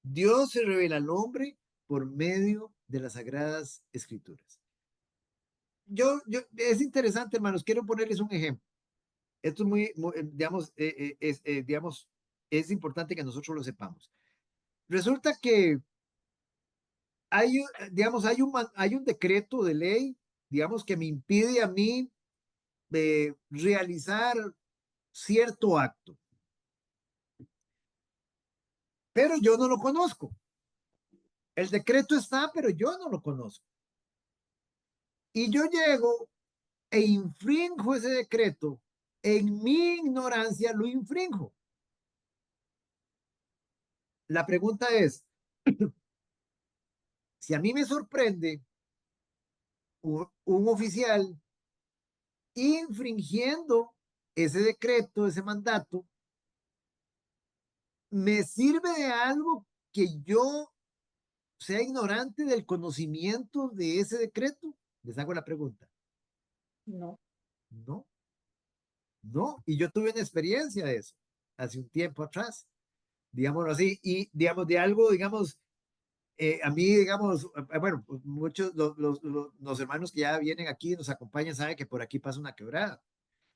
Dios se revela al hombre por medio de las sagradas escrituras. Es interesante, hermanos, quiero ponerles un ejemplo. Esto es digamos, es importante que nosotros lo sepamos. Resulta que digamos, hay un decreto de ley, digamos, que me impide a mí realizar cierto acto, pero yo no lo conozco. El decreto está, pero yo no lo conozco. Y yo llego e infrinjo ese decreto, en mi ignorancia lo infrinjo. La pregunta es, si a mí me sorprende un oficial infringiendo ese decreto, ese mandato, ¿me sirve de algo que yo sea ignorante del conocimiento de ese decreto? Les hago la pregunta. No. No, no. Y yo tuve una experiencia de eso hace un tiempo atrás, digámoslo así, y digamos de algo, digamos, a mí, digamos, bueno, pues muchos los hermanos que ya vienen aquí nos acompañan saben que por aquí pasa una quebrada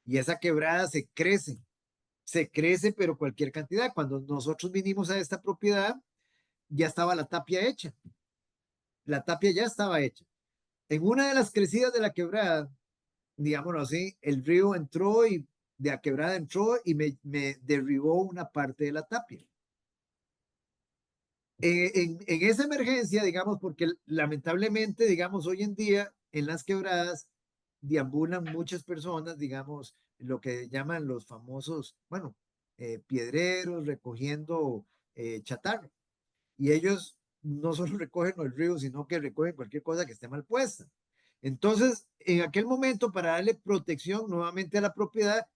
y esa quebrada se crece, pero cualquier cantidad. Cuando nosotros vinimos a esta propiedad, ya estaba la tapia hecha. La tapia ya estaba hecha. En una de las crecidas de la quebrada, digámoslo así, el río entró y de la quebrada entró y me derribó una parte de la tapia. En esa emergencia, digamos, porque lamentablemente, digamos, hoy en día en las quebradas deambulan muchas personas, digamos, lo que llaman los famosos, bueno, piedreros recogiendo chatarra. Y ellos no solo recogen el río, sino que recogen cualquier cosa que esté mal puesta. Entonces, en aquel momento, para darle protección nuevamente a la propiedad,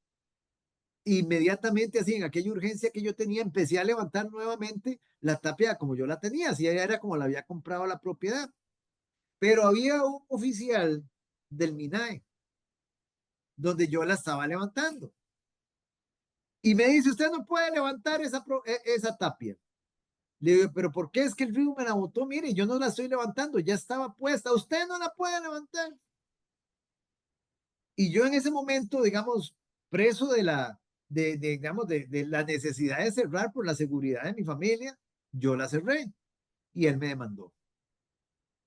inmediatamente así, en aquella urgencia que yo tenía, empecé a levantar nuevamente la tapia como yo la tenía, así era como la había comprado la propiedad. Pero había un oficial del MINAE donde yo la estaba levantando. Y me dice, usted no puede levantar esa tapia. Le digo, pero ¿por qué es que el río me la botó? Mire, yo no la estoy levantando, ya estaba puesta, usted no la puede levantar. Y yo en ese momento, digamos, preso digamos, de la necesidad de cerrar por la seguridad de mi familia, yo la cerré y él me demandó.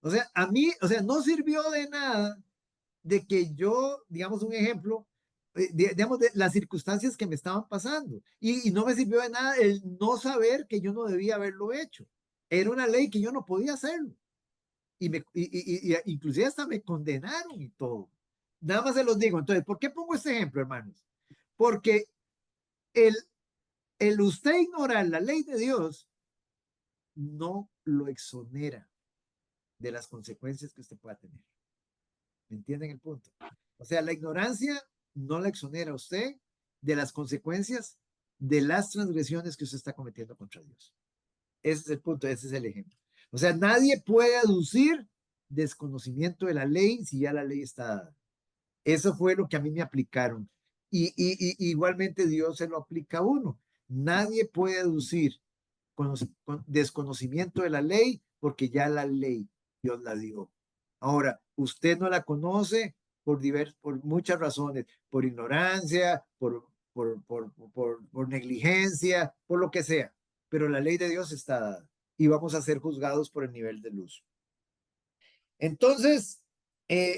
O sea, a mí, o sea, no sirvió de nada de que yo, digamos, un ejemplo, digamos, de las circunstancias que me estaban pasando. Y no me sirvió de nada el no saber que yo no debía haberlo hecho. Era una ley que yo no podía hacerlo. Inclusive hasta me condenaron y todo. Nada más se los digo. Entonces, ¿por qué pongo este ejemplo, hermanos? Porque el, el usted ignorar la ley de Dios no lo exonera de las consecuencias que usted pueda tener. ¿Me entienden el punto? O sea, la ignorancia no la exonera a usted de las consecuencias de las transgresiones que usted está cometiendo contra Dios. Ese es el punto, ese es el ejemplo. O sea, nadie puede aducir desconocimiento de la ley si ya la ley está dada. Eso fue lo que a mí me aplicaron. Igualmente Dios se lo aplica a uno. Nadie puede aducir con desconocimiento de la ley porque ya la ley Dios la dio. Ahora, usted no la conoce por muchas razones, por ignorancia, por negligencia, por lo que sea, pero la ley de Dios está dada y vamos a ser juzgados por el nivel de luz. Entonces,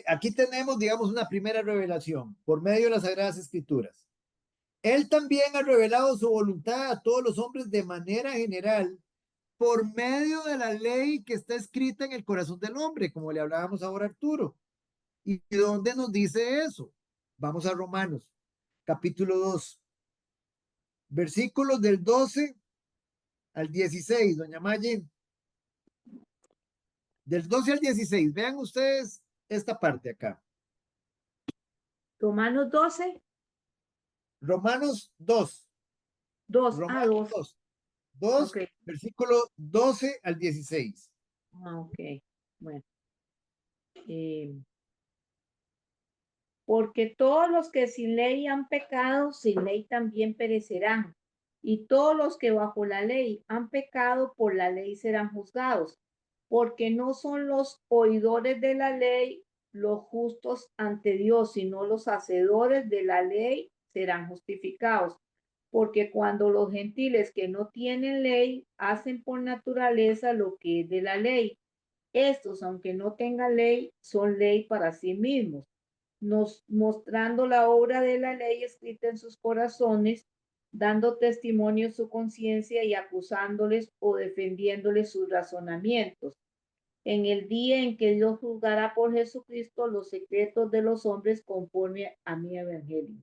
aquí tenemos, digamos, una primera revelación por medio de las Sagradas Escrituras. Él también ha revelado su voluntad a todos los hombres de manera general por medio de la ley que está escrita en el corazón del hombre, como le hablábamos ahora a Arturo. ¿Y dónde nos dice eso? Vamos a Romanos, capítulo 2, versículos del 12 al 16, doña Maggi. Del 12 al 16, vean ustedes esta parte acá. Romanos 12, Romanos 2. 2, Romanos 2. 2, Ok. versículo 12 al 16. Ok, bueno. Porque todos los que sin ley han pecado, sin ley también perecerán. Y todos los que bajo la ley han pecado, por la ley serán juzgados. Porque no son los oidores de la ley los justos ante Dios, sino los hacedores de la ley serán justificados. Porque cuando los gentiles que no tienen ley hacen por naturaleza lo que es de la ley, estos, aunque no tengan ley, son ley para sí mismos, nos mostrando la obra de la ley escrita en sus corazones, dando testimonio su conciencia y acusándoles o defendiéndoles sus razonamientos. En el día en que Dios juzgará por Jesucristo los secretos de los hombres conforme a mi evangelio.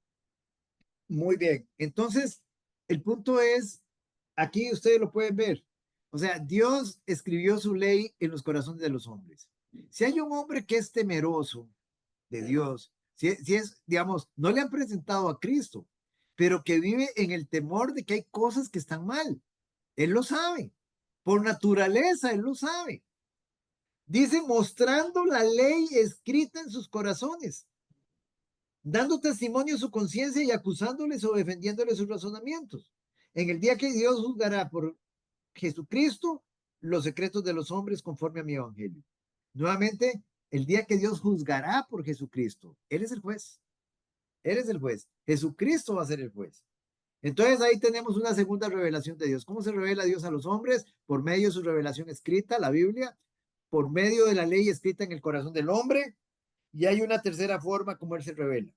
Muy bien. Entonces, el punto es, aquí ustedes lo pueden ver. O sea, Dios escribió su ley en los corazones de los hombres. Si hay un hombre que es temeroso de Dios, si es, digamos, no le han presentado a Cristo, pero que vive en el temor de que hay cosas que están mal. Él lo sabe. Por naturaleza, él lo sabe. Dice, mostrando la ley escrita en sus corazones, dando testimonio a su conciencia y acusándoles o defendiéndoles sus razonamientos. En el día que Dios juzgará por Jesucristo los secretos de los hombres conforme a mi evangelio. Nuevamente, el día que Dios juzgará por Jesucristo, Él es el juez. Él es el juez. Jesucristo va a ser el juez. Entonces ahí tenemos una segunda revelación de Dios. ¿Cómo se revela Dios a los hombres? Por medio de su revelación escrita, la Biblia, por medio de la ley escrita en el corazón del hombre, y hay una tercera forma como Él se revela.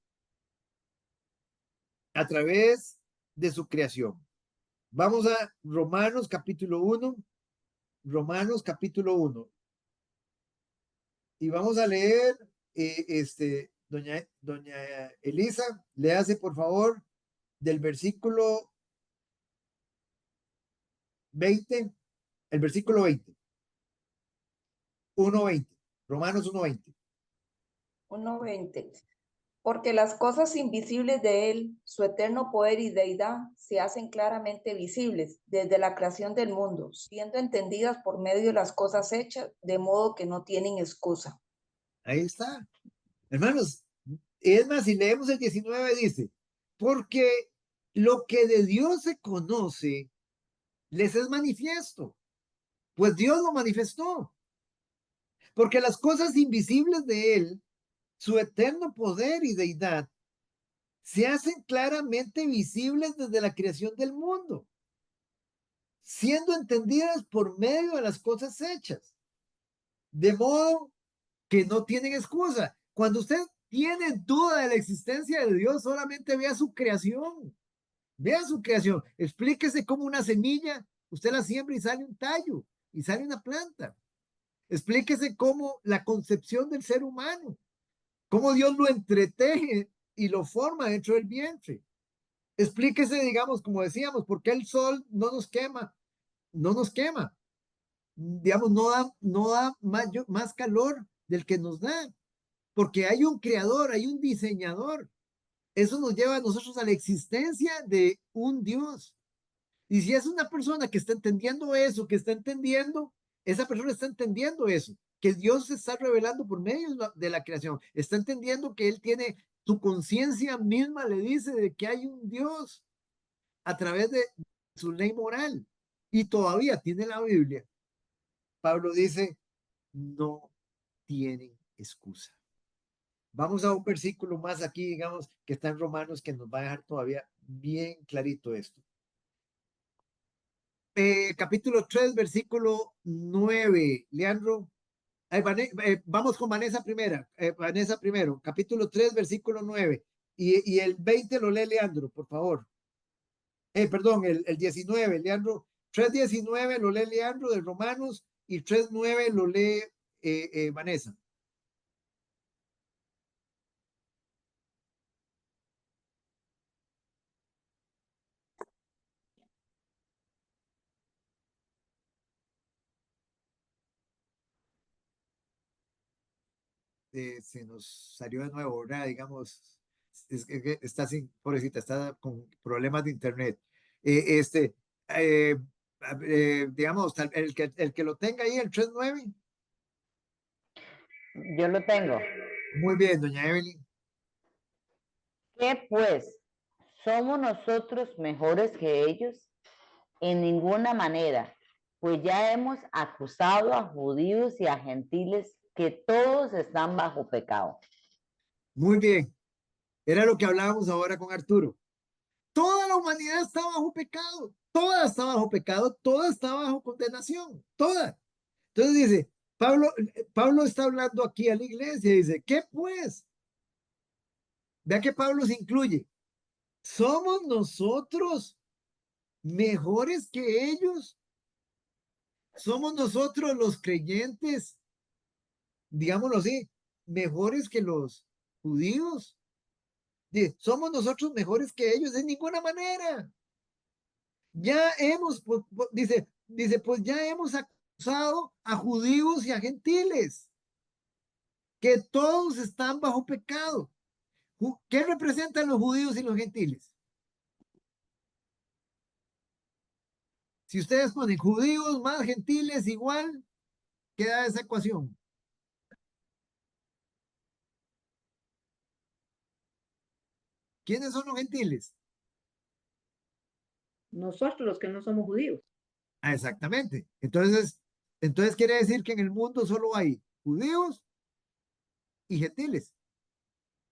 A través de su creación. Vamos a Romanos capítulo 1. Romanos capítulo 1. Y vamos a leer, doña Elisa, le hace por favor del versículo 20, el versículo 20. 1:20. Romanos 1:20. 1:20. Porque las cosas invisibles de él, su eterno poder y deidad, se hacen claramente visibles desde la creación del mundo, siendo entendidas por medio de las cosas hechas, de modo que no tienen excusa. Ahí está. Hermanos, es más, si leemos el 19 dice, porque lo que de Dios se conoce, les es manifiesto, pues Dios lo manifestó. Porque las cosas invisibles de él, su eterno poder y deidad, se hacen claramente visibles desde la creación del mundo, siendo entendidas por medio de las cosas hechas, de modo que no tienen excusa. Cuando usted tiene duda de la existencia de Dios, solamente vea su creación, vea su creación, explíquese cómo una semilla, usted la siembra y sale un tallo, y sale una planta. Explíquese cómo la concepción del ser humano, cómo Dios lo entreteje y lo forma dentro del vientre. Explíquese, digamos, como decíamos, por qué el sol no nos quema, no nos quema. Digamos, no da más calor del que nos da, porque hay un creador, hay un diseñador. Eso nos lleva a nosotros a la existencia de un Dios. Y si es una persona que está entendiendo eso, que está entendiendo, esa persona está entendiendo eso, que Dios se está revelando por medio de la creación, está entendiendo que Él tiene, su conciencia misma le dice de que hay un Dios a través de su ley moral. Y todavía tiene la Biblia. Pablo dice, no tienen excusa. Vamos a un versículo más aquí, digamos, que está en Romanos, que nos va a dejar todavía bien clarito esto. Capítulo 3, versículo 9. Leandro, vamos con Vanessa primera. Vanessa primero, capítulo 3, versículo 9. Y el 20 lo lee Leandro, por favor. Perdón, el 19, Leandro, 3:19 lo lee Leandro de Romanos y 3:9 lo lee Vanessa. Se nos salió de nuevo, ¿verdad? Digamos, que está sin, pobrecita, está con problemas de internet. Eh, digamos, el que lo tenga ahí, el 3:9. Yo lo tengo. Muy bien, doña Evelyn. ¿Qué pues? ¿Somos nosotros mejores que ellos? En ninguna manera, pues ya hemos acusado a judíos y a gentiles que todos están bajo pecado. Muy bien. Era lo que hablábamos ahora con Arturo. Toda la humanidad está bajo pecado. Toda está bajo pecado. Toda está bajo condenación. Toda. Entonces dice, Pablo está hablando aquí a la iglesia y dice, ¿qué pues? Vea que Pablo se incluye. ¿Somos nosotros mejores que ellos? ¿Somos nosotros los creyentes, digámoslo así, mejores que los judíos? Dice, ¿somos nosotros mejores que ellos? De ninguna manera. Ya hemos, dice, pues ya hemos acusado a judíos y a gentiles, que todos están bajo pecado. ¿Qué representan los judíos y los gentiles? Si ustedes ponen judíos más gentiles igual, queda esa ecuación. ¿Quiénes son los gentiles? Nosotros los que no somos judíos. Ah, exactamente. Entonces quiere decir que en el mundo solo hay judíos y gentiles,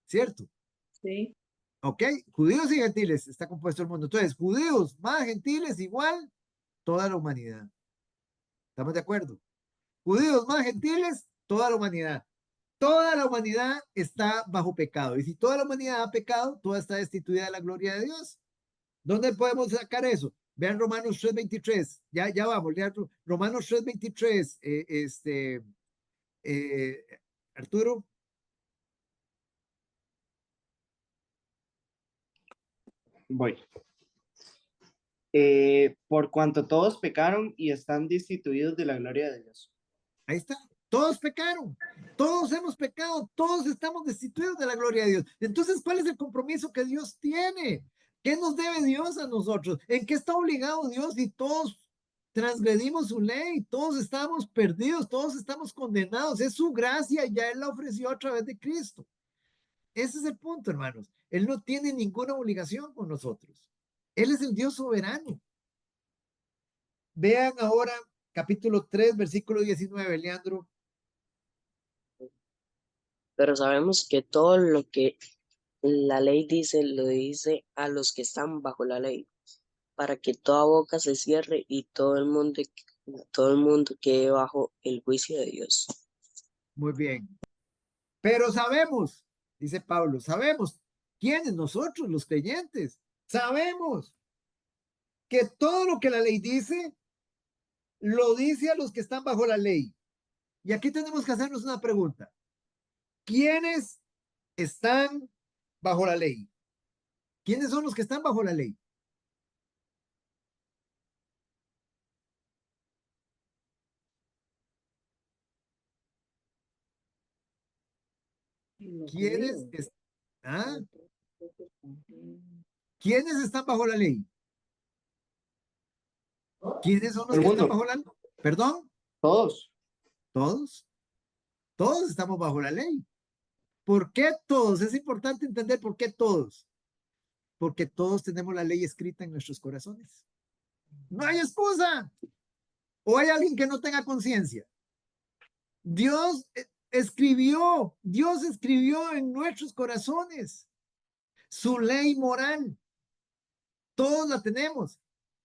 ¿cierto? Sí. Ok, judíos y gentiles está compuesto el mundo. Entonces, judíos más gentiles igual toda la humanidad. ¿Estamos de acuerdo? Judíos más gentiles, toda la humanidad. Toda la humanidad está bajo pecado. Y si toda la humanidad ha pecado, toda está destituida de la gloria de Dios. ¿Dónde podemos sacar eso? Vean Romanos 3:23. Ya vamos, Romanos 3:23. Arturo. Voy. Por cuanto todos pecaron y están destituidos de la gloria de Dios. Ahí está. Todos pecaron. Todos hemos pecado. Todos estamos destituidos de la gloria de Dios. Entonces, ¿cuál es el compromiso que Dios tiene? ¿Qué nos debe Dios a nosotros? ¿En qué está obligado Dios si todos transgredimos su ley? Todos estamos perdidos, todos estamos condenados. Es su gracia y ya Él la ofreció a través de Cristo. Ese es el punto, hermanos. Él no tiene ninguna obligación con nosotros. Él es el Dios soberano. Vean ahora capítulo 3, versículo 19, Leandro. Pero sabemos que todo lo que la ley dice, lo dice a los que están bajo la ley, para que toda boca se cierre y todo el mundo quede bajo el juicio de Dios. Muy bien. Pero sabemos, dice Pablo, sabemos quiénes nosotros, los creyentes, sabemos que todo lo que la ley dice, lo dice a los que están bajo la ley. Y aquí tenemos que hacernos una pregunta. ¿Quiénes están bajo la ley? ¿Quiénes son los que están bajo la ley? ¿Quiénes, ¿ah? ¿Quiénes están bajo la ley? ¿Quiénes son los que están bajo la ley? ¿Perdón? Todos. ¿Todos? Todos estamos bajo la ley. ¿Por qué todos? Es importante entender por qué todos. Porque todos tenemos la ley escrita en nuestros corazones. No hay excusa. ¿O hay alguien que no tenga conciencia? Dios escribió en nuestros corazones su ley moral. Todos la tenemos.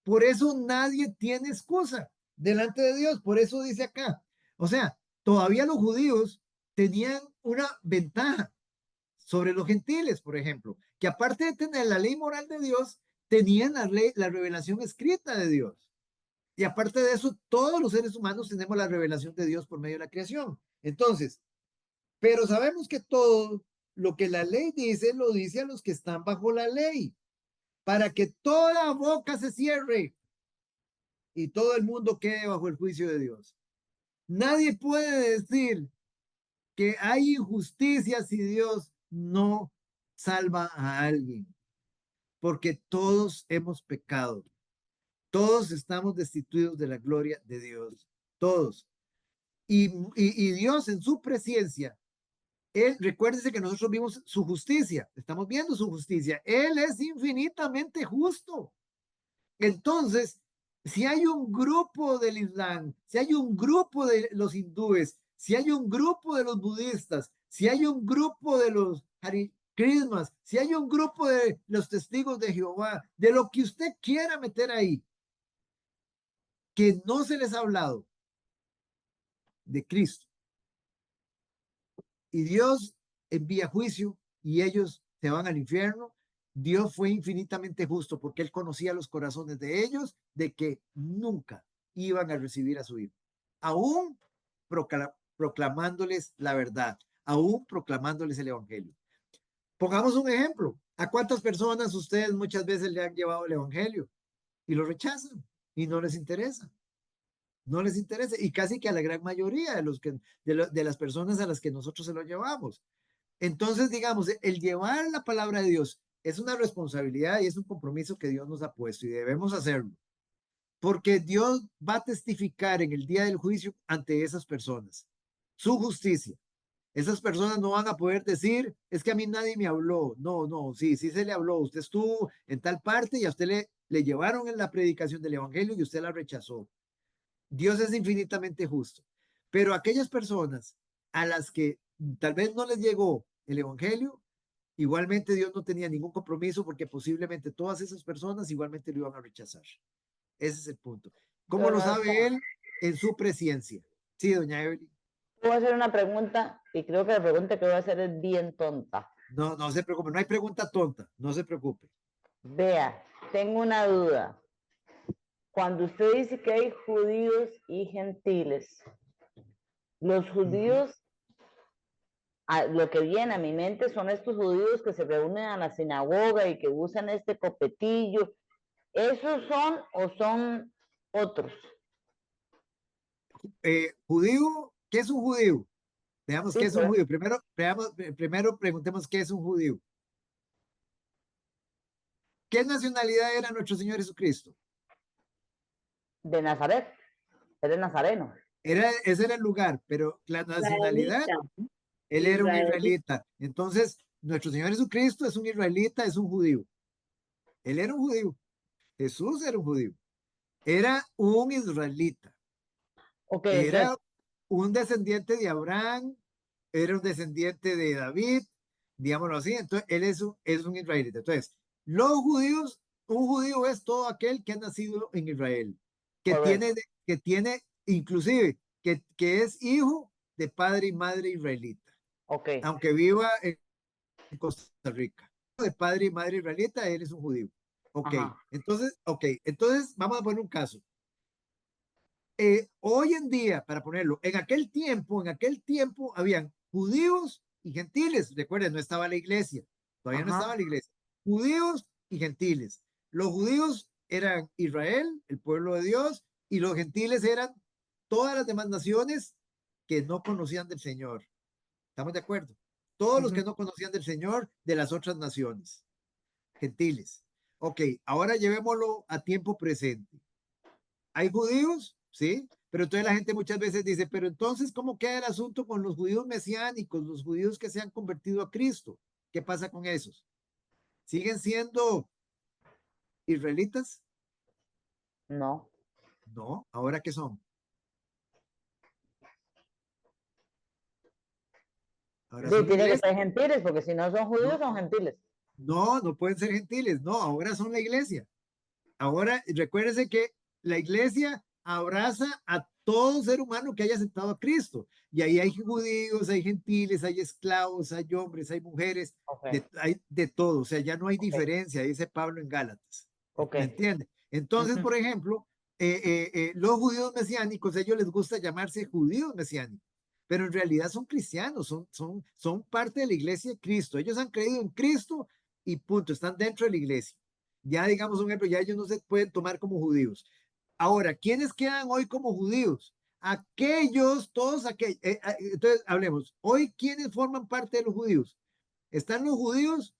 Por eso nadie tiene excusa delante de Dios. Por eso dice acá. O sea, todavía los judíos tenían una ventaja sobre los gentiles, por ejemplo, que aparte de tener la ley moral de Dios, tenían la revelación escrita de Dios. Y aparte de eso, todos los seres humanos tenemos la revelación de Dios por medio de la creación. Entonces, pero sabemos que todo lo que la ley dice, lo dice a los que están bajo la ley, para que toda boca se cierre y todo el mundo quede bajo el juicio de Dios. Nadie puede decir que hay injusticia si Dios no salva a alguien, porque todos hemos pecado. Todos estamos destituidos de la gloria de Dios. Todos. Y Dios en su presencia, Él, recuérdese que nosotros vimos su justicia, estamos viendo su justicia. Él es infinitamente justo. Entonces, si hay un grupo del Islam, si hay un grupo de los hindúes, si hay un grupo de los budistas, si hay un grupo de los Hare Krishnas, si hay un grupo de los testigos de Jehová, de lo que usted quiera meter ahí, que no se les ha hablado de Cristo, y Dios envía juicio y ellos se van al infierno, Dios fue infinitamente justo porque Él conocía los corazones de ellos de que nunca iban a recibir a su Hijo, aún proclamándoles la verdad, aún proclamándoles el Evangelio. Pongamos un ejemplo. ¿A cuántas personas ustedes muchas veces le han llevado el Evangelio y lo rechazan y no les interesa? No les interesa, y casi que a la gran mayoría de las personas a las que nosotros se lo llevamos. Entonces, digamos, el llevar la palabra de Dios es una responsabilidad y es un compromiso que Dios nos ha puesto y debemos hacerlo, porque Dios va a testificar en el día del juicio ante esas personas su justicia. Esas personas no van a poder decir, es que a mí nadie me habló. No, no, sí, sí se le habló. Usted estuvo en tal parte y a usted le llevaron en la predicación del evangelio y usted la rechazó. Dios es infinitamente justo, pero aquellas personas a las que tal vez no les llegó el evangelio, igualmente Dios no tenía ningún compromiso porque posiblemente todas esas personas igualmente lo iban a rechazar. Ese es el punto. ¿Cómo lo sabe Él? En su presencia. Sí, doña Evelyn. Voy a hacer una pregunta y creo que la pregunta que voy a hacer es bien tonta. No, no se preocupe, no hay pregunta tonta, no se preocupe. Vea, tengo una duda. Cuando usted dice que hay judíos y gentiles, los judíos, lo que viene a mi mente son estos judíos que se reúnen a la sinagoga y que usan este copetillo. ¿Esos son o son otros? Judío, ¿qué es un judío? Veamos Sí, qué es un pues, judío. Primero preguntemos qué es un judío. ¿Qué nacionalidad era nuestro Señor Jesucristo? de Nazaret, es de Nazareno. Ese era el lugar, pero la nacionalidad, Israelita. él era un Israelita. israelita. Entonces, nuestro Señor Jesucristo es un israelita, es un judío. Él era un judío. Jesús era un judío. Era un israelita. Ok, Era entonces, un descendiente de Abraham, era un descendiente de David, digámoslo así. Entonces, él es un israelita. Entonces, los judíos, un judío es todo aquel que ha nacido en Israel, correcto. que tiene inclusive, que es hijo de padre y madre israelita, Ok, aunque viva en Costa Rica. De padre y madre israelita, él es un judío. Ok, ajá, entonces vamos a poner un caso. Hoy en día, para ponerlo, en aquel tiempo habían judíos y gentiles. Recuerden, no estaba la iglesia, todavía no estaba ajá, la iglesia. Judíos y gentiles. Los judíos eran Israel, el pueblo de Dios, y los gentiles eran todas las demás naciones que no conocían del Señor. ¿Estamos de acuerdo? Todos los que no conocían del Señor de las otras naciones, gentiles. Ok, ahora llevémoslo a tiempo presente. Hay judíos, ¿sí? Pero entonces la gente muchas veces dice, pero entonces, ¿cómo queda el asunto con los judíos mesiánicos, los judíos que se han convertido a Cristo? ¿Qué pasa con esos? ¿Siguen siendo israelitas? no. No, ¿ahora qué son? Ahora son la Tiene que iglesia. ser gentiles, porque si no son judíos, No, son gentiles. no, no pueden ser gentiles, no, ahora son la iglesia. Ahora, recuérdese que la iglesia abraza a todo ser humano que haya aceptado a Cristo. Y ahí hay judíos, hay gentiles, hay esclavos, hay hombres, hay mujeres, Ok, hay de todo. O sea, ya no hay ok, diferencia, dice Pablo en Gálatas. ok. ¿Me entiende? Entonces, Ujú. por ejemplo, los judíos mesiánicos, a ellos les gusta llamarse judíos mesiánicos, pero en realidad son cristianos, son parte de la iglesia de Cristo. Ellos han creído en Cristo y punto, están dentro de la iglesia. Ya digamos un ejemplo, ya ellos no se pueden tomar como judíos. Ahora, ¿quiénes quedan hoy como judíos? Aquellos, todos aquellos. Entonces, hablemos. Hoy, ¿quiénes forman parte de los judíos? Están los judíos,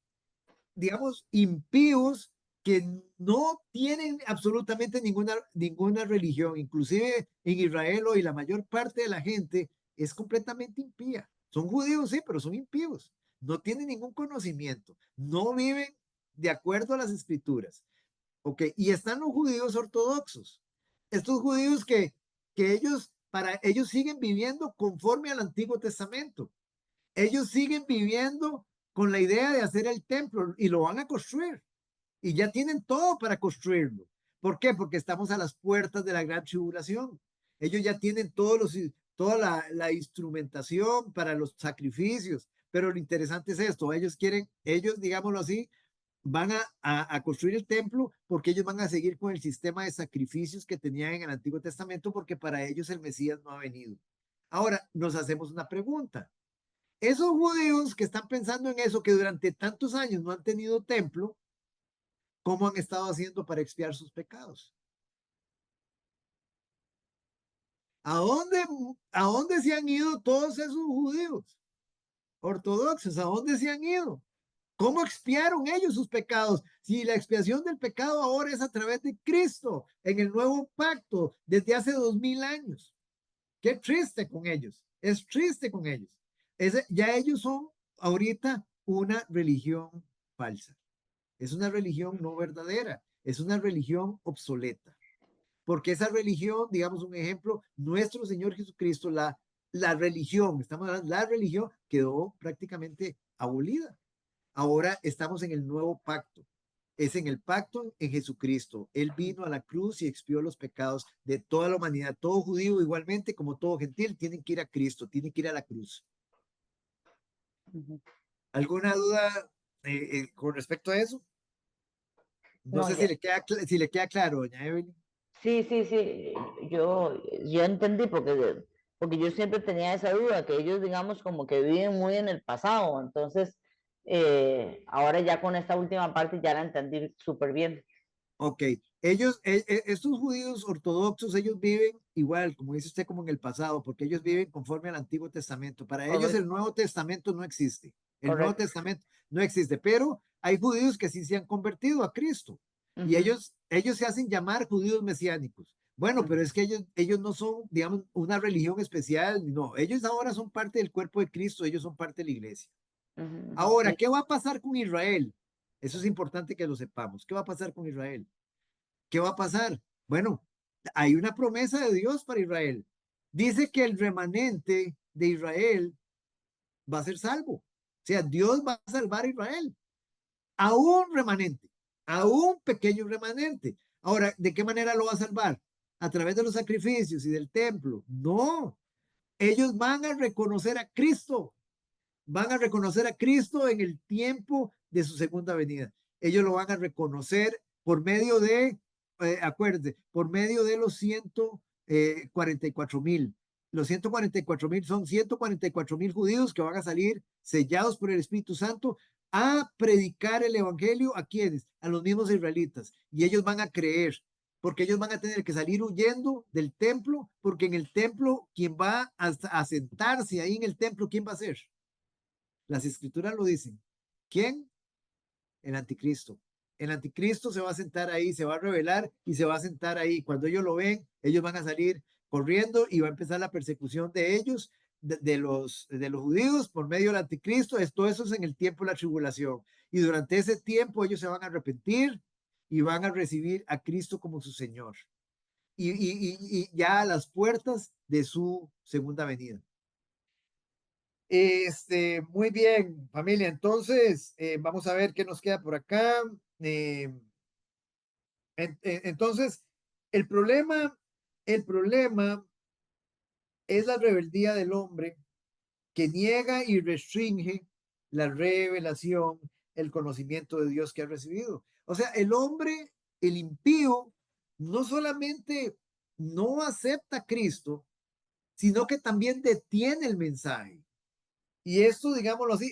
digamos, impíos, que no tienen absolutamente ninguna religión. Inclusive en Israel hoy la mayor parte de la gente es completamente impía. Son judíos, sí, pero son impíos. No tienen ningún conocimiento. No viven de acuerdo a las escrituras. ¿Ok? Y están los judíos ortodoxos. Estos judíos que para ellos siguen viviendo conforme al Antiguo Testamento. Ellos siguen viviendo con la idea de hacer el templo y lo van a construir. Y ya tienen todo para construirlo. ¿Por qué? Porque estamos a las puertas de la gran tribulación. Ellos ya tienen toda la instrumentación para los sacrificios. Pero lo interesante es esto. Ellos, digámoslo así, van a construir el templo porque ellos van a seguir con el sistema de sacrificios que tenían en el Antiguo Testamento porque para ellos el Mesías no ha venido. Ahora nos hacemos una pregunta. Esos judíos que están pensando en eso, que durante tantos años no han tenido templo, ¿cómo han estado haciendo para expiar sus pecados? ¿A dónde se han ido todos esos judíos ortodoxos? ¿A dónde se han ido? ¿Cómo expiaron ellos sus pecados? Si la expiación del pecado ahora es a través de Cristo en el nuevo pacto desde hace 2000 años. Qué triste con ellos. Es triste con ellos. Ya ellos son ahorita una religión falsa. Es una religión no verdadera. Es una religión obsoleta. Porque esa religión, digamos un ejemplo, nuestro Señor Jesucristo, la religión, estamos hablando, la religión quedó prácticamente abolida. Ahora estamos en el nuevo pacto. Es en el pacto en Jesucristo. Él vino a la cruz y expió los pecados de toda la humanidad. Todo judío igualmente como todo gentil tienen que ir a Cristo, tienen que ir a la cruz. ¿Alguna duda con respecto a eso? No, No, sé ya. si le queda claro, doña Evelyn. Sí, sí, sí, yo entendí porque yo siempre tenía esa duda, que ellos, digamos, como que viven muy en el pasado, entonces, ahora ya con esta última parte ya la entendí súper bien. Ok, estos judíos ortodoxos, ellos viven igual, como dice usted, como en el pasado, porque ellos viven conforme al Antiguo Testamento. Para ellos el Correcto, Nuevo Testamento no existe. El Nuevo correcto. Testamento no existe, pero hay judíos que sí se han convertido a Cristo y Ujú, ellos se hacen llamar judíos mesiánicos. Bueno, pero ujú, es que ellos no son, digamos, una religión especial, no, ellos ahora son parte del cuerpo de Cristo, ellos son parte de la iglesia. ujú, ujú. Ahora, Sí, ¿qué va a pasar con Israel? Eso es importante que lo sepamos. ¿Qué va a pasar con Israel? ¿Qué va a pasar? Bueno, hay una promesa de Dios para Israel. Dice que el remanente de Israel va a ser salvo. O sea, Dios va a salvar a Israel. A un remanente, a un pequeño remanente. Ahora, ¿de qué manera lo va a salvar? ¿A través de los sacrificios y del templo? No. Ellos van a reconocer a Cristo. Van a reconocer a Cristo en el tiempo de su segunda venida. Ellos lo van a reconocer por medio de, acuérdense, por medio de los 144,000. Los 144,000 son 144,000 judíos que van a salir sellados por el Espíritu Santo a predicar el Evangelio a quienes, a los mismos israelitas. Y ellos van a creer, porque ellos van a tener que salir huyendo del templo, porque en el templo, quien va a sentarse ahí en el templo, ¿quién va a ser? Las escrituras lo dicen. ¿Quién? El anticristo. El anticristo se va a sentar ahí, se va a revelar y se va a sentar ahí. Cuando ellos lo ven, ellos van a salir corriendo y va a empezar la persecución de ellos, de los judíos por medio del anticristo. Todo eso es en el tiempo de la tribulación. Y durante ese tiempo ellos se van a arrepentir y van a recibir a Cristo como su Señor. Y ya a las puertas de su segunda venida. Muy bien, familia. Entonces, vamos a ver qué nos queda por acá. Entonces, el problema es la rebeldía del hombre que niega y restringe la revelación, el conocimiento de Dios que ha recibido. O sea, el hombre, el impío, no solamente no acepta a Cristo, sino que también detiene el mensaje. Y esto, digámoslo así,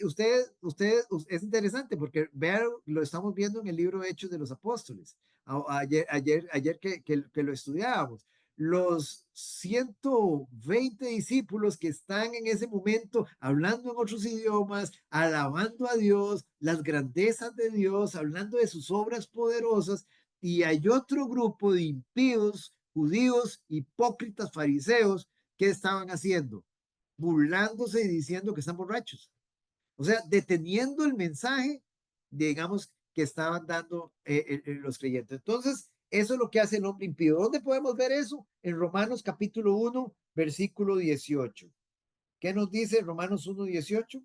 es interesante porque vean, lo estamos viendo en el libro Hechos de los Apóstoles. Ayer que lo estudiábamos. Los 120 discípulos que están en ese momento hablando en otros idiomas, alabando a Dios, las grandezas de Dios, hablando de sus obras poderosas, y hay otro grupo de impíos, judíos, hipócritas, fariseos, que estaban haciendo, burlándose y diciendo que están borrachos. O sea, deteniendo el mensaje, digamos, que estaban dando los creyentes. Entonces, eso es lo que hace el hombre impío. ¿Dónde podemos ver eso? En Romanos capítulo 1, versículo 18. ¿Qué nos dice Romanos 1, 18?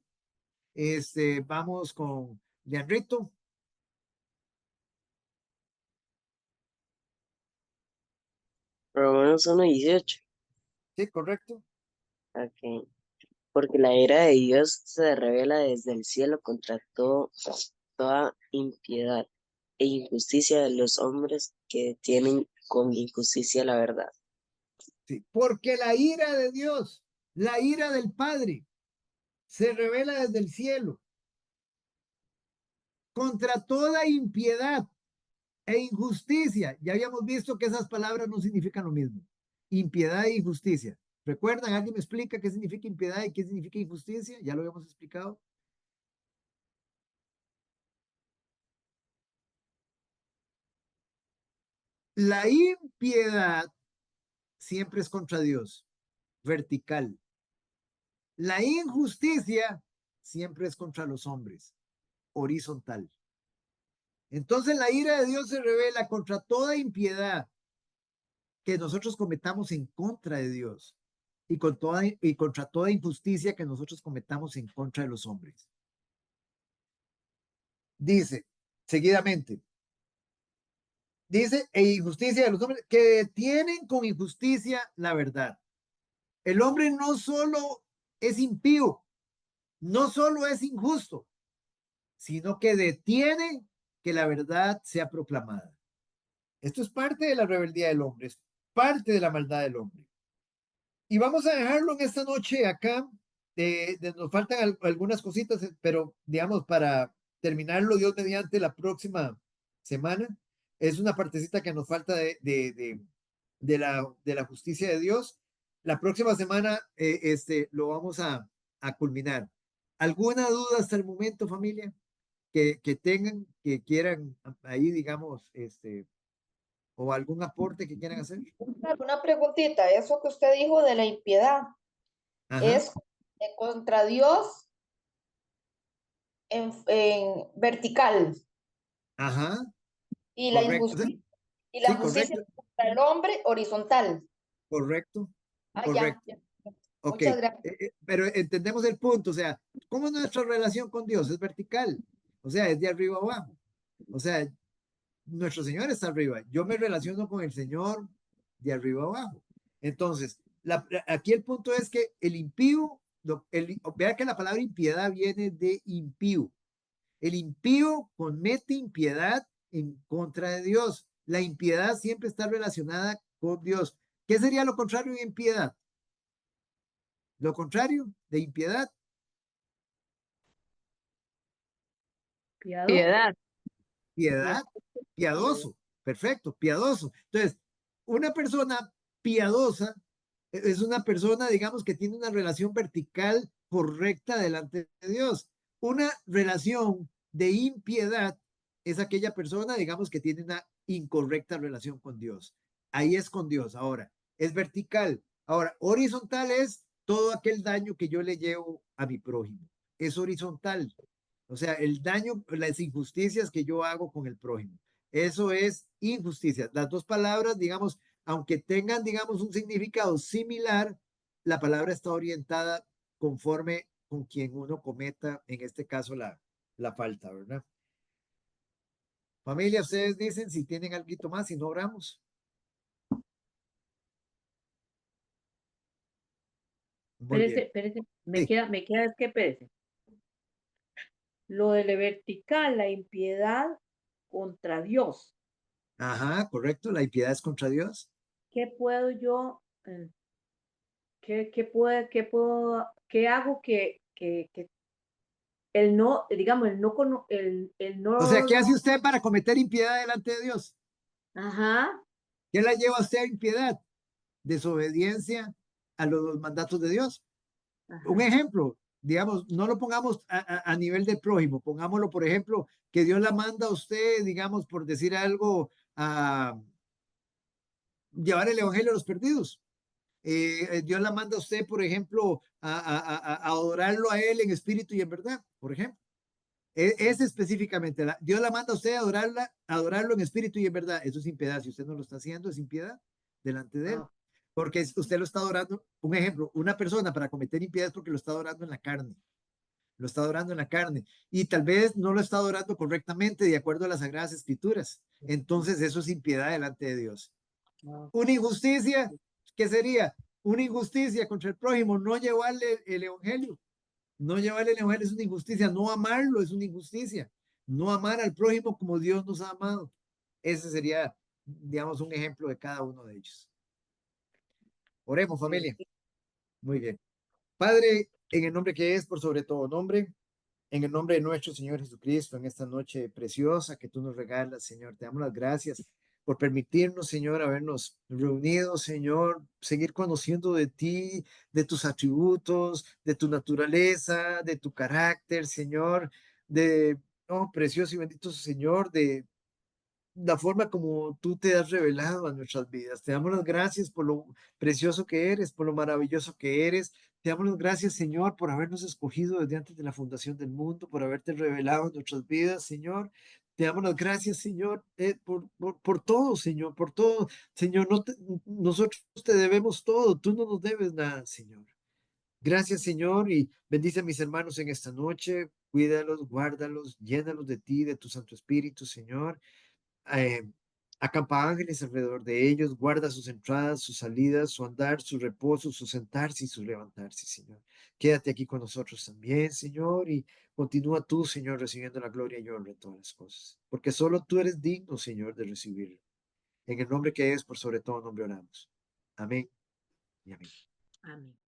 Vamos con Leandrito. Romanos 1:18. Sí, correcto. Ok. Porque la ira de Dios se revela desde el cielo contra toda impiedad e injusticia de los hombres que detienen con injusticia la verdad. Sí, porque la ira de Dios, la ira del Padre, se revela desde el cielo contra toda impiedad e injusticia. Ya habíamos visto que esas palabras no significan lo mismo. Impiedad e injusticia. ¿Recuerdan? ¿Alguien me explica qué significa impiedad y qué significa injusticia? Ya lo habíamos explicado. La impiedad siempre es contra Dios, vertical. La injusticia siempre es contra los hombres, horizontal. Entonces la ira de Dios se revela contra toda impiedad que nosotros cometamos en contra de Dios y contra toda injusticia que nosotros cometamos en contra de los hombres. Dice, seguidamente, dice, e injusticia de los hombres que detienen con injusticia la verdad. El hombre no solo es impío, no solo es injusto, sino que detiene que la verdad sea proclamada. Esto es parte de la rebeldía del hombre, es parte de la maldad del hombre. Y vamos a dejarlo en esta noche acá. Nos faltan algunas cositas, pero digamos, para terminarlo, Dios mediante, la próxima semana, es una partecita que nos falta de la justicia de Dios. La próxima semana lo vamos a culminar. ¿Alguna duda hasta el momento, familia? Que tengan, que quieran ahí, digamos, o algún aporte que quieran hacer. Una preguntita, eso que usted dijo de la impiedad, Ajá, ¿es contra Dios en vertical ajá, y la correcto. injusticia y la Sí, justicia correcto, contra el hombre horizontal? correcto, Ah, ya, correcto. ya. Ok, Muchas gracias. pero entendemos el punto, o sea, ¿cómo es nuestra relación con Dios? Es vertical, o sea, es de arriba abajo. O sea, nuestro Señor está arriba. Yo me relaciono con el Señor de arriba abajo. Entonces, aquí el punto es que el impío, vea que la palabra impiedad viene de impío. El impío comete impiedad en contra de Dios. La impiedad siempre está relacionada con Dios. ¿Qué sería lo contrario de impiedad? Lo contrario de impiedad, Piado. Piedad. piedad, piadoso. Perfecto, piadoso. Entonces, una persona piadosa es una persona, digamos, que tiene una relación vertical correcta delante de Dios. Una relación de impiedad es aquella persona, digamos, que tiene una incorrecta relación con Dios. Ahí es con Dios. Ahora, es vertical. Ahora, horizontal es todo aquel daño que yo le llevo a mi prójimo. Es horizontal. O sea, el daño, las injusticias que yo hago con el prójimo. Eso es injusticia. Las dos palabras, digamos, aunque tengan, digamos, un significado similar, la palabra está orientada conforme con quien uno cometa, en este caso, la falta, ¿verdad? Familia, ustedes dicen si tienen algo más, si no oramos. Muy Espérese, bien. espérese, Sí, me queda es que espérese. Lo de la vertical, la impiedad contra Dios. Ajá, correcto. La impiedad es contra Dios. ¿Qué puedo yo, qué hago que el no, digamos, el O sea, no, ¿qué hace usted para cometer impiedad delante de Dios? ajá, ¿Qué la lleva a usted a impiedad? Desobediencia a los mandatos de Dios. Un ajá, ejemplo, digamos, no lo pongamos a nivel de prójimo, pongámoslo, por ejemplo, que Dios la manda a usted, digamos, por decir algo, a llevar el evangelio a los perdidos. Dios la manda a usted, por ejemplo, a adorarlo a Él en espíritu y en verdad, por ejemplo. Es específicamente, Dios la manda a usted a adorarlo en espíritu y en verdad. Eso es impiedad. Si usted no lo está haciendo, es impiedad delante de Él. ah, Porque usted lo está adorando. Un ejemplo, una persona para cometer impiedad es porque lo está adorando en la carne. Lo está adorando en la carne. Y tal vez no lo está adorando correctamente de acuerdo a las Sagradas Escrituras. Entonces eso es impiedad delante de Dios. ah, Una injusticia, ¿qué sería? Una injusticia contra el prójimo, no llevarle el evangelio. No llevarle el evangelio es una injusticia, no amarlo es una injusticia. No amar al prójimo como Dios nos ha amado. Ese sería, digamos, un ejemplo de cada uno de ellos. Oremos, sí. familia. Muy bien. Padre, en el nombre que es por sobre todo nombre, en el nombre de nuestro Señor Jesucristo, en esta noche preciosa que tú nos regalas, Señor, te damos las gracias por permitirnos, Señor, habernos reunido, Señor, seguir conociendo de ti, de tus atributos, de tu naturaleza, de tu carácter, Señor, de, oh, precioso y bendito Señor, de la forma como tú te has revelado a nuestras vidas. Te damos las gracias por lo precioso que eres, por lo maravilloso que eres. Te damos las gracias, Señor, por habernos escogido desde antes de la fundación del mundo, por haberte revelado en nuestras vidas, Señor. Te damos las gracias, Señor, por todo, Señor, por todo. Señor, nosotros te debemos todo, tú no nos debes nada, Señor. Gracias, Señor, y bendice a mis hermanos en esta noche. Cuídalos, guárdalos, llénalos de ti, de tu Santo Espíritu, Señor. eh, Acampa ángeles alrededor de ellos, guarda sus entradas, sus salidas, su andar, su reposo, su sentarse y su levantarse, Señor. Quédate aquí con nosotros también, Señor, y continúa tú, Señor, recibiendo la gloria y honra en todas las cosas, porque solo tú eres digno, Señor, de recibirlo. En el nombre que es por sobre todo nombre oramos. Amén y amén. amén.